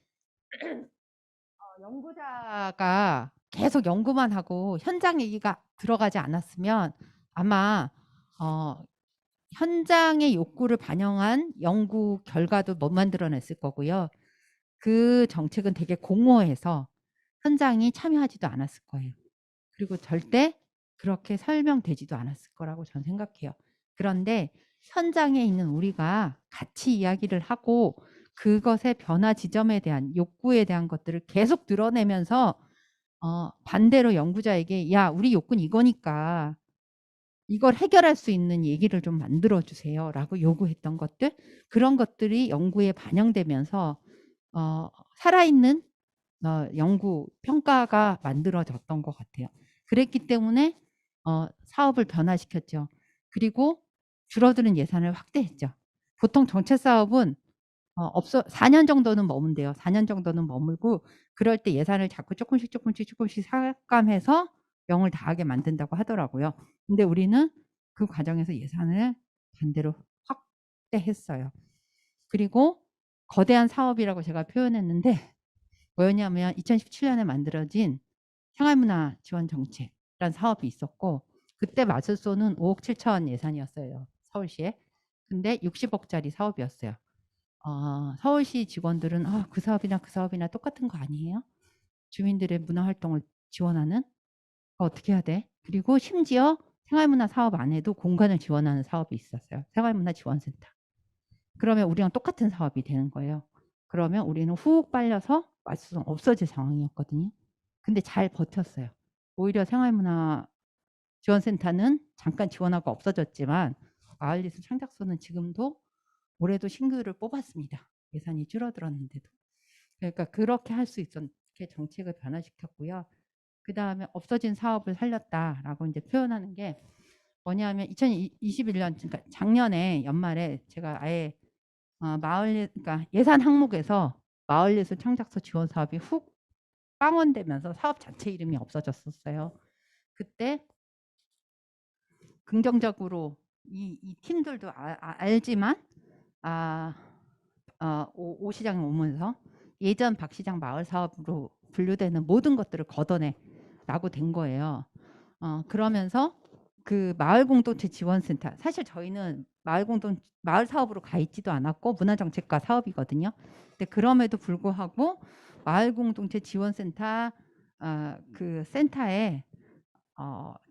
연구자가 계속 연구만 하고 현장 얘기가 들어가지 않았으면 아마 현장의 욕구를 반영한 연구 결과도 못 만들어냈을 거고요. 그 정책은 되게 공허해서 현장이 참여하지도 않았을 거예요. 그리고 절대 그렇게 설명되지도 않았을 거라고 저는 생각해요. 그런데 현장에 있는 우리가 같이 이야기를 하고 그것의 변화 지점에 대한 욕구에 대한 것들을 계속 드러내면서 반대로 연구자에게 야 우리 욕구는 이거니까 이걸 해결할 수 있는 얘기를 좀 만들어 주세요라고 요구했던 것들 그런 것들이 연구에 반영되면서 살아있는 연구 평가가 만들어졌던 것 같아요. 그랬기 때문에 사업을 변화시켰죠. 그리고 줄어드는 예산을 확대했죠. 보통 정책 사업은 4년 정도는 머문대요. 4년 정도는 머물고 그럴 때 예산을 자꾸 조금씩 삭감해서 명을 다하게 만든다고 하더라고요. 근데 우리는 그 과정에서 예산을 반대로 확대했어요. 그리고 거대한 사업이라고 제가 표현했는데 뭐였냐면 2017년에 만들어진 생활문화 지원 정책이라는 사업이 있었고 그때 마술소는 5억 7천 예산이었어요. 서울시에. 근데 60억짜리 사업이었어요. 서울시 직원들은 그 사업이나 똑같은 거 아니에요? 주민들의 문화활동을 지원하는 어떻게 해야 돼? 그리고 심지어 생활문화 사업 안에도 공간을 지원하는 사업이 있었어요. 생활문화 지원센터. 그러면 우리랑 똑같은 사업이 되는 거예요. 그러면 우리는 훅 빨려서 말수성 없어질 상황이었거든요. 근데 잘 버텼어요. 오히려 생활문화 지원센터는 잠깐 지원하고 없어졌지만 마을예술 창작소는 지금도 올해도 신규를 뽑았습니다. 예산이 줄어들었는데도. 그러니까 그렇게 할 수 있었게 정책을 변화시켰고요. 그 다음에 없어진 사업을 살렸다라고 이제 표현하는 게 뭐냐면 2021년 그러니까 작년에 연말에 제가 아예 그러니까 예산 항목에서 마을예술 창작소 지원 사업이 훅 빵원되면서 사업 자체 이름이 없어졌었어요. 그때 긍정적으로 이 팀들도 알지만 오 시장에 오면서 예전 박 시장 마을 사업으로 분류되는 모든 것들을 걷어내라고 된 거예요. 그러면서 그 마을 공동체 지원센터 사실 저희는 마을 사업으로 가 있지도 않았고 문화정책과 사업이거든요. 근데 그럼에도 불구하고 마을 공동체 지원센터 그 센터에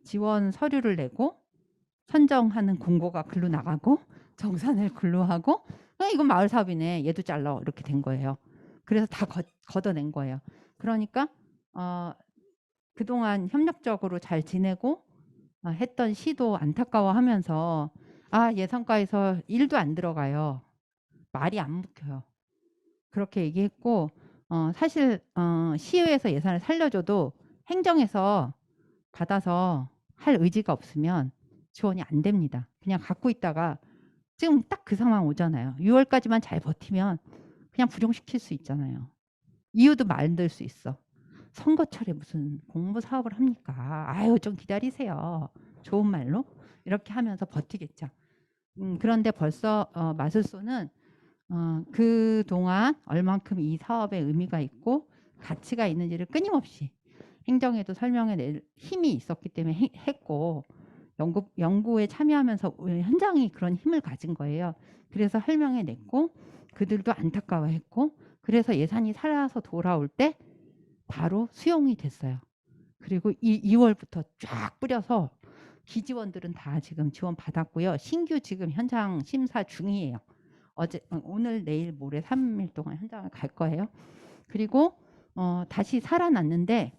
지원 서류를 내고 선정하는 공고가 글로 나가고 정산을 글로 하고 이건 마을 사업이네 얘도 잘라 이렇게 된 거예요. 그래서 다 걷어낸 거예요. 그러니까 그동안 협력적으로 잘 지내고 했던 시도 안타까워하면서 예산과에서 1도 안 들어가요. 말이 안 묵혀요. 그렇게 얘기했고 사실 시의회에서 예산을 살려줘도 행정에서 받아서 할 의지가 없으면 지원이 안 됩니다. 그냥 갖고 있다가 지금 딱 그 상황 오잖아요. 6월까지만 잘 버티면 그냥 불용시킬 수 있잖아요. 이유도 만들 수 있어. 선거철에 무슨 공모 사업을 합니까? 아유 좀 기다리세요. 좋은 말로 이렇게 하면서 버티겠죠. 그런데 벌써 마술소는 그동안 얼만큼 이 사업에 의미가 있고 가치가 있는지를 끊임없이 행정에도 설명해 낼 힘이 있었기 때문에 했고 연구에 참여하면서 현장이 그런 힘을 가진 거예요. 그래서 설명해 냈고 그들도 안타까워했고 그래서 예산이 살아서 돌아올 때 바로 수용이 됐어요. 그리고 2월부터 쫙 뿌려서 기지원들은 다 지금 지원 받았고요. 신규 지금 현장 심사 중이에요. 오늘 내일 모레 3일 동안 현장을 갈 거예요. 그리고 다시 살아났는데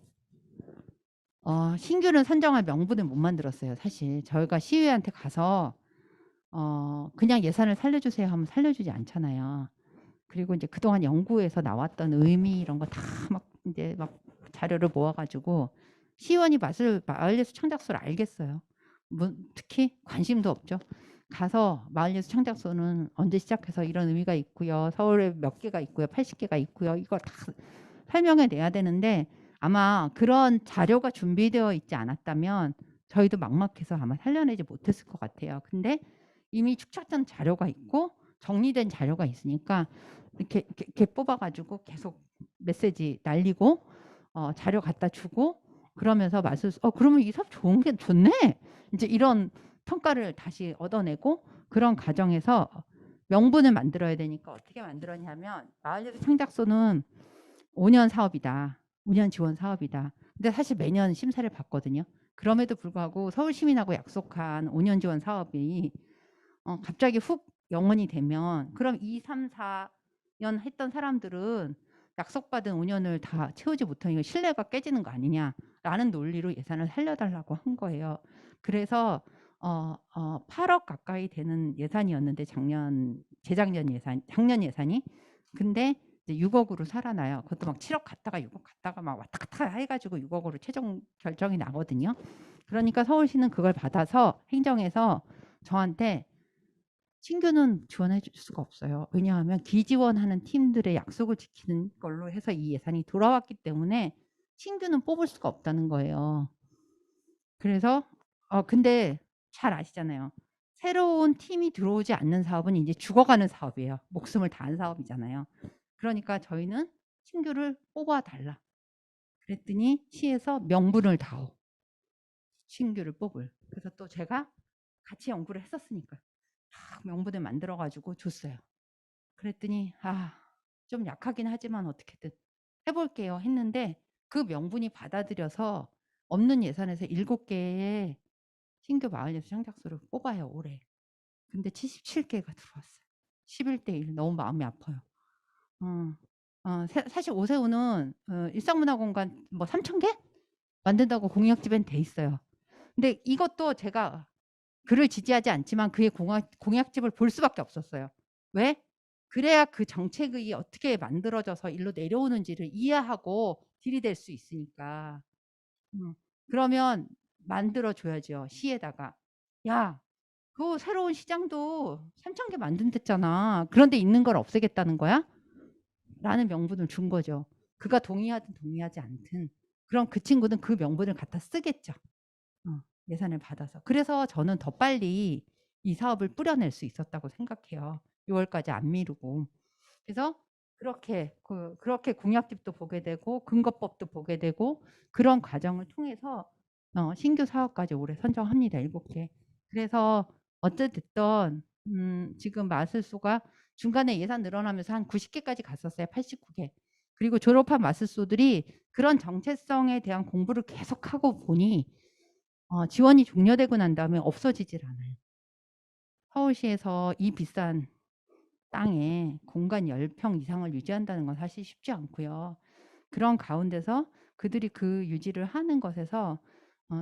신규를 선정할 명분을 못 만들었어요. 사실 저희가 시의회한테 가서 그냥 예산을 살려주세요 하면 살려주지 않잖아요. 그리고 이제 그동안 연구에서 나왔던 의미 이런 거 다 막 이제 막 자료를 모아가지고 시의원이 마을예술 창작소를 알겠어요. 특히 관심도 없죠. 가서 마을예술 창작소는 언제 시작해서 이런 의미가 있고요. 서울에 몇 개가 있고요. 80개가 있고요. 이걸 다 설명해 내야 되는데 아마 그런 자료가 준비되어 있지 않았다면 저희도 막막해서 아마 살려내지 못했을 것 같아요. 근데 이미 축적된 자료가 있고 정리된 자료가 있으니까 이렇게 뽑아가지고 계속 메시지 날리고 자료 갖다 주고 그러면서 그러면 이 사업 좋은 게 좋네. 이제 이런 평가를 다시 얻어내고 그런 과정에서 명분을 만들어야 되니까 어떻게 만들었냐면 마을예술 창작소는 5년 사업이다. 5년 지원 사업이다. 근데 사실 매년 심사를 받거든요. 그럼에도 불구하고 서울시민하고 약속한 5년 지원 사업이 갑자기 훅 영원이 되면 그럼 2, 3, 4년 했던 사람들은 약속받은 5년을 다 채우지 못하니까 신뢰가 깨지는 거 아니냐라는 논리로 예산을 살려달라고 한 거예요. 그래서 8억 가까이 되는 예산이었는데 재작년 작년 예산이 근데 이제 6억으로 살아나요. 그것도 막 7억 갔다가 6억 갔다가 막 왔다 갔다 해가지고 6억으로 최종 결정이 나거든요. 그러니까 서울시는 그걸 받아서 행정에서 저한테 신규는 지원해 줄 수가 없어요. 왜냐하면 기지원하는 팀들의 약속을 지키는 걸로 해서 이 예산이 돌아왔기 때문에 신규는 뽑을 수가 없다는 거예요. 그래서 근데 잘 아시잖아요. 새로운 팀이 들어오지 않는 사업은 이제 죽어가는 사업이에요. 목숨을 다한 사업이잖아요. 그러니까 저희는 신규를 뽑아달라. 그랬더니 시에서 명분을 다오. 신규를 뽑을. 그래서 또 제가 같이 연구를 했었으니까 명분을 만들어가지고 줬어요. 그랬더니 좀 약하긴 하지만 어떻게든 해볼게요 했는데 그 명분이 받아들여서 없는 예산에서 7개의 신규 마을예술 창작소를 뽑아요, 올해. 근데 77개가 들어왔어요. 11대1. 너무 마음이 아파요. 사실 오세훈은 일상문화공간 뭐 3,000개 만든다고 공약집엔 돼 있어요. 근데 이것도 제가 그를 지지하지 않지만 그의 공약집을 볼 수밖에 없었어요. 왜? 그래야 그 정책이 어떻게 만들어져서 일로 내려오는지를 이해하고 들이댈 수 있으니까. 그러면 만들어줘야죠, 시에다가. 야, 그 새로운 시장도 3,000개 만든댔잖아. 그런데 있는 걸 없애겠다는 거야? 라는 명분을 준 거죠. 그가 동의하든 동의하지 않든. 그럼 그 친구는 그 명분을 갖다 쓰겠죠. 예산을 받아서. 그래서 저는 더 빨리 이 사업을 뿌려낼 수 있었다고 생각해요. 6월까지 안 미루고. 그래서 그렇게 공약집도 보게 되고 근거법도 보게 되고 그런 과정을 통해서 신규 사업까지 올해 선정합니다. 7개. 그래서 어쨌든 지금 마술소가 중간에 예산 늘어나면서 한 90개까지 갔었어요. 89개. 그리고 졸업한 마술소들이 그런 정체성에 대한 공부를 계속하고 보니 지원이 종료되고 난 다음에 없어지질 않아요. 서울시에서 이 비싼 땅에 공간 10평 이상을 유지한다는 건 사실 쉽지 않고요. 그런 가운데서 그들이 그 유지를 하는 것에서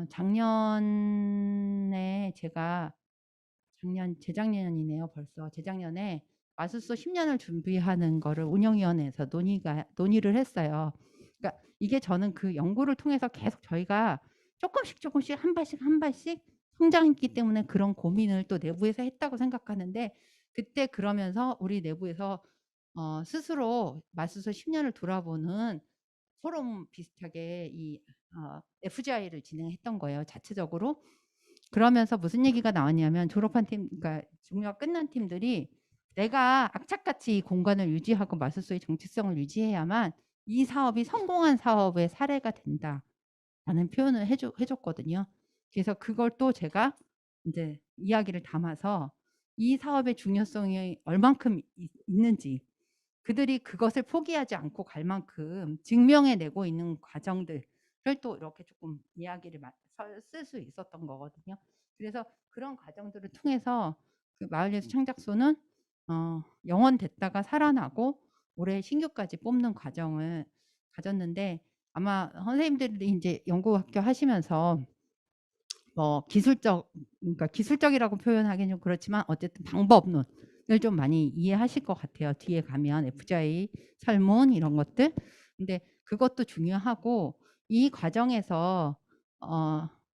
작년에 제가 재작년이네요, 벌써. 재작년에 마술소 10년을 준비하는 거를 운영위원회에서 논의를 했어요. 그러니까 이게 저는 그 연구를 통해서 계속 저희가 조금씩 한 발씩 성장했기 때문에 그런 고민을 또 내부에서 했다고 생각하는데 그때 그러면서 우리 내부에서 스스로 마술소 10년을 돌아보는 포럼 비슷하게 이 FGI를 진행했던 거예요, 자체적으로. 그러면서 무슨 얘기가 나왔냐면 졸업한 팀, 그러니까 종료가 끝난 팀들이 내가 악착같이 이 공간을 유지하고 마술소의 정체성을 유지해야만 이 사업이 성공한 사업의 사례가 된다라는 표현을 해줬거든요. 그래서 그걸 또 제가 이제 이야기를 담아서 이 사업의 중요성이 얼만큼 있는지 그들이 그것을 포기하지 않고 갈 만큼 증명해내고 있는 과정들을 또 이렇게 조금 이야기를 쓸 수 있었던 거거든요. 그래서 그런 과정들을 통해서 그 마을예술 창작소는 영원됐다가 살아나고 올해 신규까지 뽑는 과정을 가졌는데 아마 선생님들이 이제 연구학교 하시면서 뭐 그러니까 기술적이라고 표현하기는 좀 그렇지만 어쨌든 방법론을 좀 많이 이해하실 것 같아요. 뒤에 가면 FGI 설문 이런 것들. 근데 그것도 중요하고 이 과정에서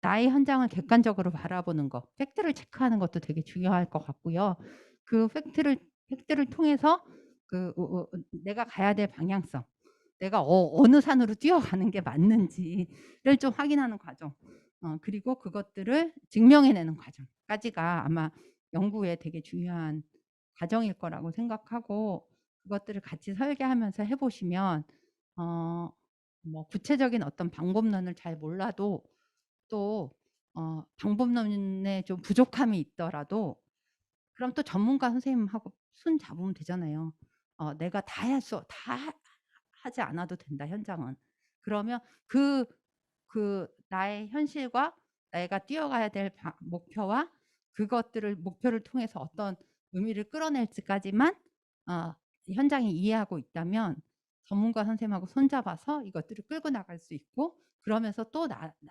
나의 현장을 객관적으로 바라보는 거, 팩트를 체크하는 것도 되게 중요할 것 같고요. 그 팩트를 통해서 내가 가야 될 방향성, 내가 어느 산으로 뛰어가는 게 맞는지를 좀 확인하는 과정. 그리고 그것들을 증명해내는 과정까지가 아마 연구에 되게 중요한 과정일 거라고 생각하고 그것들을 같이 설계하면서 해보시면 뭐 구체적인 어떤 방법론을 잘 몰라도 또 방법론에 좀 부족함이 있더라도 그럼 또 전문가 선생님하고 손 잡으면 되잖아요. 내가 다 하지 않아도 된다, 현장은. 그러면 그 나의 현실과 내가 뛰어가야 될 목표와 목표를 통해서 어떤 의미를 끌어낼지까지만 현장이 이해하고 있다면 전문가 선생님하고 손잡아서 이것들을 끌고 나갈 수 있고 그러면서 또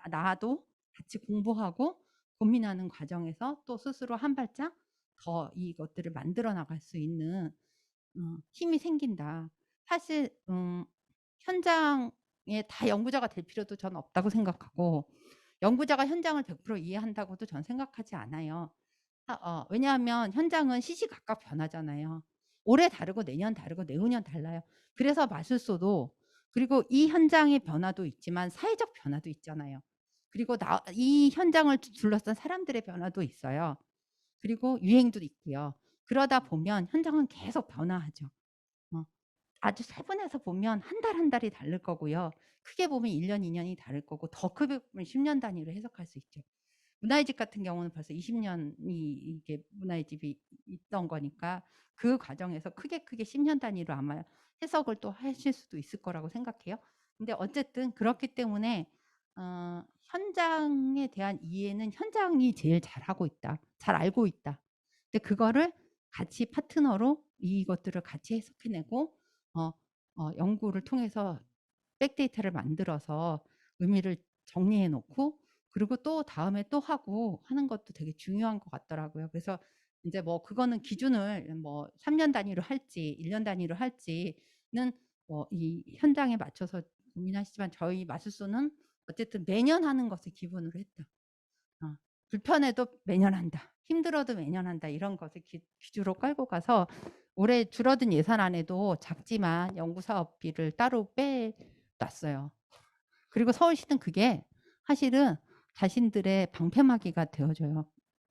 나도 같이 공부하고 고민하는 과정에서 또 스스로 한 발짝 더 이것들을 만들어 나갈 수 있는 힘이 생긴다. 사실 현장에 다 연구자가 될 필요도 저는 없다고 생각하고 연구자가 현장을 100% 이해한다고도 전 생각하지 않아요. 왜냐하면 현장은 시시각각 변하잖아요. 올해 다르고 내년 다르고 내후년 달라요. 그래서 마술소도 그리고 이 현장의 변화도 있지만 사회적 변화도 있잖아요. 그리고 이 현장을 둘러싼 사람들의 변화도 있어요. 그리고 유행도 있고요. 그러다 보면 현장은 계속 변화하죠. 아주 세분해서 보면 한 달 한 달이 다를 거고요. 크게 보면 1년, 2년이 다를 거고 더 크게 보면 10년 단위로 해석할 수 있죠. 문화의 집 같은 경우는 벌써 20년이 이게 문화의 집이 있던 거니까 그 과정에서 크게 10년 단위로 아마 해석을 또 하실 수도 있을 거라고 생각해요. 근데 어쨌든 그렇기 때문에 현장에 대한 이해는 현장이 제일 잘하고 있다. 잘 알고 있다. 근데 그거를 같이 파트너로 이것들을 같이 해석해내고 연구를 통해서 백데이터를 만들어서 의미를 정리해 놓고 그리고 또 다음에 또 하고 하는 것도 되게 중요한 것 같더라고요. 그래서 이제 뭐 그거는 기준을 뭐 3년 단위로 할지 1년 단위로 할지는 뭐 이 현장에 맞춰서 고민하시지만 저희 마술소는 어쨌든 매년 하는 것을 기본으로 했다. 불편해도 매년 한다. 힘들어도 매년 한다. 이런 것을 기주로 깔고 가서 올해 줄어든 예산 안에도 작지만 연구사업비를 따로 빼놨어요. 그리고 서울시는 그게 사실은 자신들의 방패막이가 되어줘요.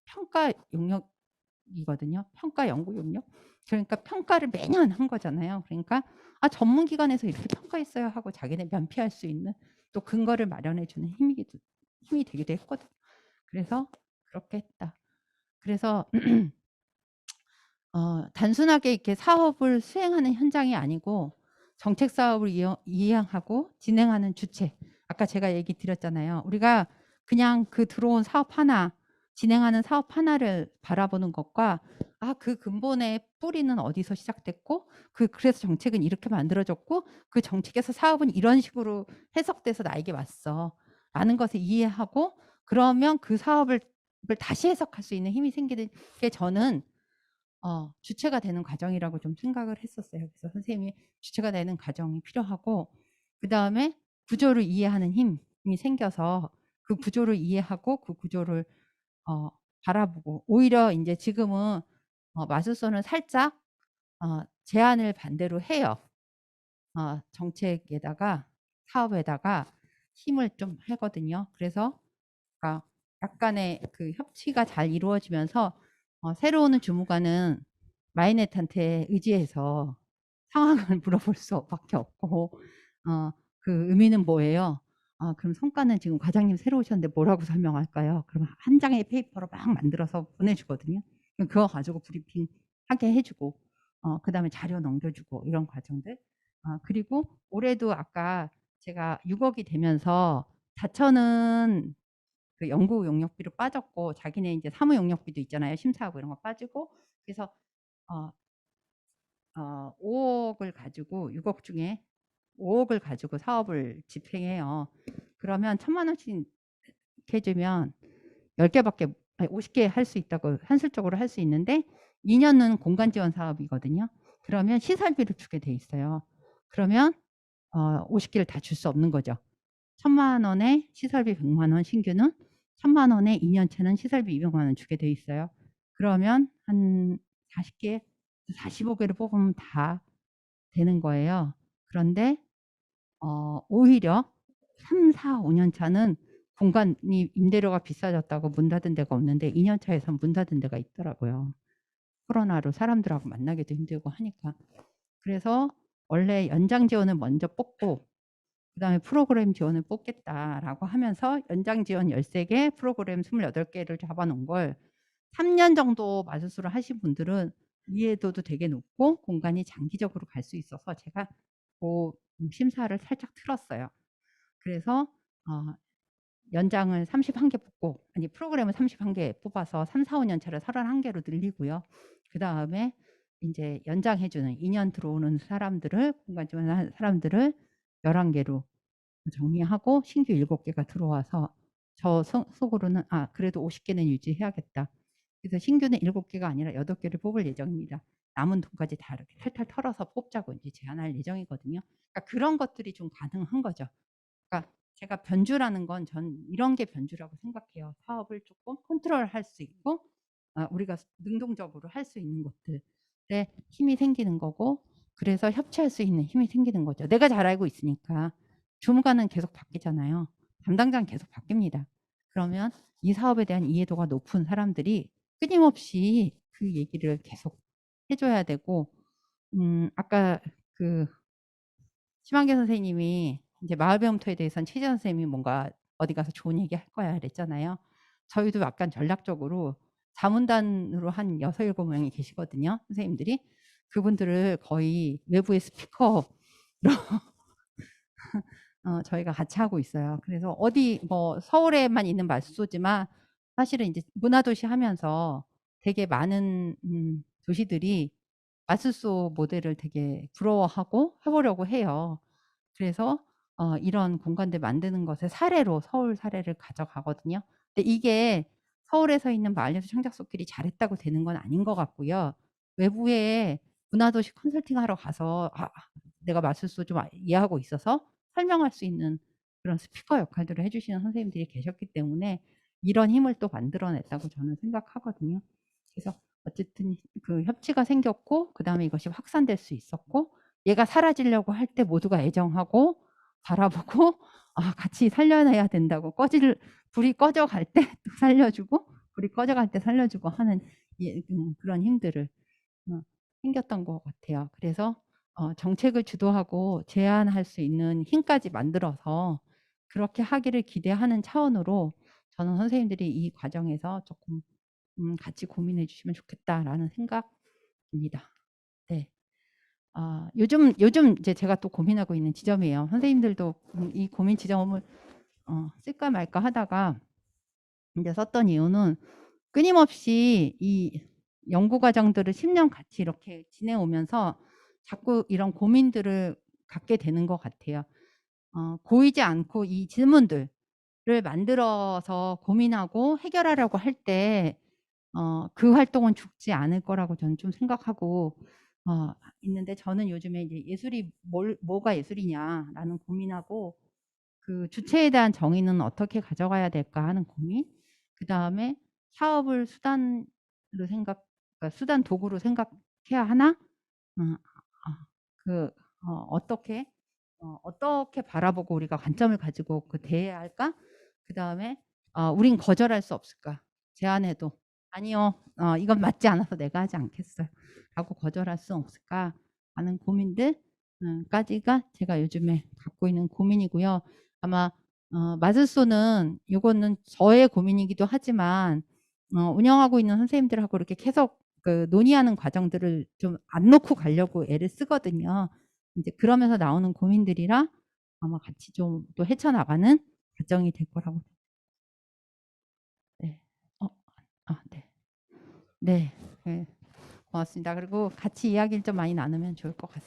평가 용역이거든요. 평가 연구 용역. 그러니까 평가를 매년 한 거잖아요. 그러니까 전문기관에서 이렇게 평가했어요 하고 자기네 면피할 수 있는 또 근거를 마련해주는 힘이 되기도 했거든요. 그래서 그렇게 했다. 그래서 단순하게 이렇게 사업을 수행하는 현장이 아니고 정책 사업을 이행하고 진행하는 주체. 아까 제가 얘기 드렸잖아요. 우리가 그냥 그 들어온 사업 하나, 진행하는 사업 하나를 바라보는 것과 그 근본의 뿌리는 어디서 시작됐고 그래서 정책은 이렇게 만들어졌고 그 정책에서 사업은 이런 식으로 해석돼서 나에게 왔어. 라는 것을 이해하고 그러면 그 사업을 다시 해석할 수 있는 힘이 생기는 게 저는 주체가 되는 과정이라고 좀 생각을 했었어요. 그래서 선생님이 주체가 되는 과정이 필요하고 그다음에 구조를 이해하는 힘이 생겨서 그 구조를 이해하고 그 구조를 바라보고 오히려 이제 지금은 마술소는 살짝 제안을 반대로 해요. 정책에다가 사업에다가 힘을 좀 하거든요. 그래서 약간의 그 협치가 잘 이루어지면서 새로 오는 주무관은 마이넷한테 의지해서 상황을 물어볼 수밖에 없고 그 의미는 뭐예요? 그럼 성과는 지금 과장님 새로 오셨는데 뭐라고 설명할까요? 그럼 한 장의 페이퍼로 막 만들어서 보내주거든요. 그거 가지고 브리핑 하게 해주고 그 다음에 자료 넘겨주고 이런 과정들. 그리고 올해도 아까 제가 6억이 되면서 자천은 그 연구 용역비로 빠졌고 자기네 이제 사무 용역비도 있잖아요. 심사하고 이런 거 빠지고 그래서 5억을 가지고 6억 중에 5억을 가지고 사업을 집행해요. 그러면 1,000만 원씩 해주면 10개밖에 50개 할 수 있다고 한술적으로 할 수 있는데 2년은 공간 지원 사업이거든요. 그러면 시설비를 주게 돼 있어요. 그러면 50개를 다 줄 수 없는 거죠. 1,000만 원에 시설비 100만 원 신규는 1,000만 원에 2년치는 시설비 200만 원 주게 돼 있어요. 그러면 한 40개, 45개를 뽑으면 다 되는 거예요. 그런데 오히려 3, 4, 5년 차는 공간이 임대료가 비싸졌다고 문 닫은 데가 없는데 2년 차에선 문 닫은 데가 있더라고요. 코로나로 사람들하고 만나기도 힘들고 하니까. 그래서 원래 연장 지원을 먼저 뽑고 그다음에 프로그램 지원을 뽑겠다라고 하면서 연장 지원 13개, 프로그램 28개를 잡아놓은 걸 3년 정도 마술수를 하신 분들은 이해도도 되게 높고 공간이 장기적으로 갈 수 있어서 제가 그 심사를 살짝 틀었어요. 그래서 연장을 31개 뽑고 프로그램을 31개 뽑아서 3, 4, 5년 차를 31개로 늘리고요. 그다음에 이제 연장해 주는 2년 들어오는 사람들을 공간 지원하는 사람들을 11개로 정리하고 신규 7개가 들어와서 저 속으로는 그래도 50개는 유지해야겠다. 그래서 신규는 7개가 아니라 8개를 뽑을 예정입니다. 남은 돈까지 다 이렇게 탈탈 털어서 뽑자고 이제 제안할 예정이거든요. 그러니까 그런 것들이 좀 가능한 거죠. 그러니까 제가 변주라는 건 전 이런 게 변주라고 생각해요. 사업을 조금 컨트롤할 수 있고 우리가 능동적으로 할 수 있는 것들에 힘이 생기는 거고 그래서 협치할 수 있는 힘이 생기는 거죠. 내가 잘 알고 있으니까 주무관은 계속 바뀌잖아요. 담당자는 계속 바뀝니다. 그러면 이 사업에 대한 이해도가 높은 사람들이 끊임없이 그 얘기를 계속 해줘야 되고 아까 그 심한계 선생님이 이제 마을배움터에 대해서는 최지원 선생님이 뭔가 어디 가서 좋은 얘기 할 거야 그랬잖아요. 저희도 약간 전략적으로 자문단으로 한 6, 7명이 계시거든요. 선생님들이. 그분들을 거의 외부의 스피커로 저희가 같이 하고 있어요. 그래서 어디 뭐 서울에만 있는 마술소지만 사실은 이제 문화도시 하면서 되게 많은 도시들이 마술소 모델을 되게 부러워하고 해 보려고 해요. 그래서 이런 공간들 만드는 것의 사례로 서울 사례를 가져가거든요. 근데 이게 서울에서 있는 마을예술 창작소끼리 잘했다고 되는 건 아닌 것 같고요. 외부에 문화도시 컨설팅하러 가서 내가 마술소 좀 이해하고 있어서 설명할 수 있는 그런 스피커 역할들을 해 주시는 선생님들이 계셨기 때문에 이런 힘을 또 만들어 냈다고 저는 생각하거든요. 그래서 어쨌든 그 협치가 생겼고 그다음에 이것이 확산될 수 있었고 얘가 사라지려고 할 때 모두가 애정하고 바라보고 같이 살려내야 된다고 불이 꺼져갈 때 또 살려주고 불이 꺼져갈 때 살려주고 하는 그런 힘들을 생겼던 것 같아요. 그래서 정책을 주도하고 제안할 수 있는 힘까지 만들어서 그렇게 하기를 기대하는 차원으로 저는 선생님들이 이 과정에서 조금 같이 고민해 주시면 좋겠다라는 생각입니다. 네. 요즘 이제 제가 또 고민하고 있는 지점이에요. 선생님들도 이 고민 지점을 쓸까 말까 하다가 이제 썼던 이유는 끊임없이 이 연구 과정들을 10년 같이 이렇게 지내오면서 자꾸 이런 고민들을 갖게 되는 것 같아요. 보이지 않고 이 질문들을 만들어서 고민하고 해결하려고 할 때 그 활동은 죽지 않을 거라고 저는 좀 생각하고 있는데 저는 요즘에 이제 예술이 뭐가 예술이냐라는 고민하고 그 주체에 대한 정의는 어떻게 가져가야 될까 하는 고민, 그다음에 사업을 수단으로 그러니까 수단 도구로 생각해야 하나? 어떻게 바라보고 우리가 관점을 가지고 대해야 할까? 그다음에 우린 거절할 수 없을까? 제안해도 아니요, 이건 맞지 않아서 내가 하지 않겠어요. 라고 거절할 수 없을까? 하는 고민들 까지가 제가 요즘에 갖고 있는 고민이고요. 아마 마술소는 이거는 저의 고민이기도 하지만 운영하고 있는 선생님들하고 이렇게 계속 그 논의하는 과정들을 좀 안 놓고 가려고 애를 쓰거든요. 이제 그러면서 나오는 고민들이랑 아마 같이 좀 또 헤쳐나가는 과정이 될 거라고. 네. 네. 네. 네. 고맙습니다. 그리고 같이 이야기를 좀 많이 나누면 좋을 것 같습니다.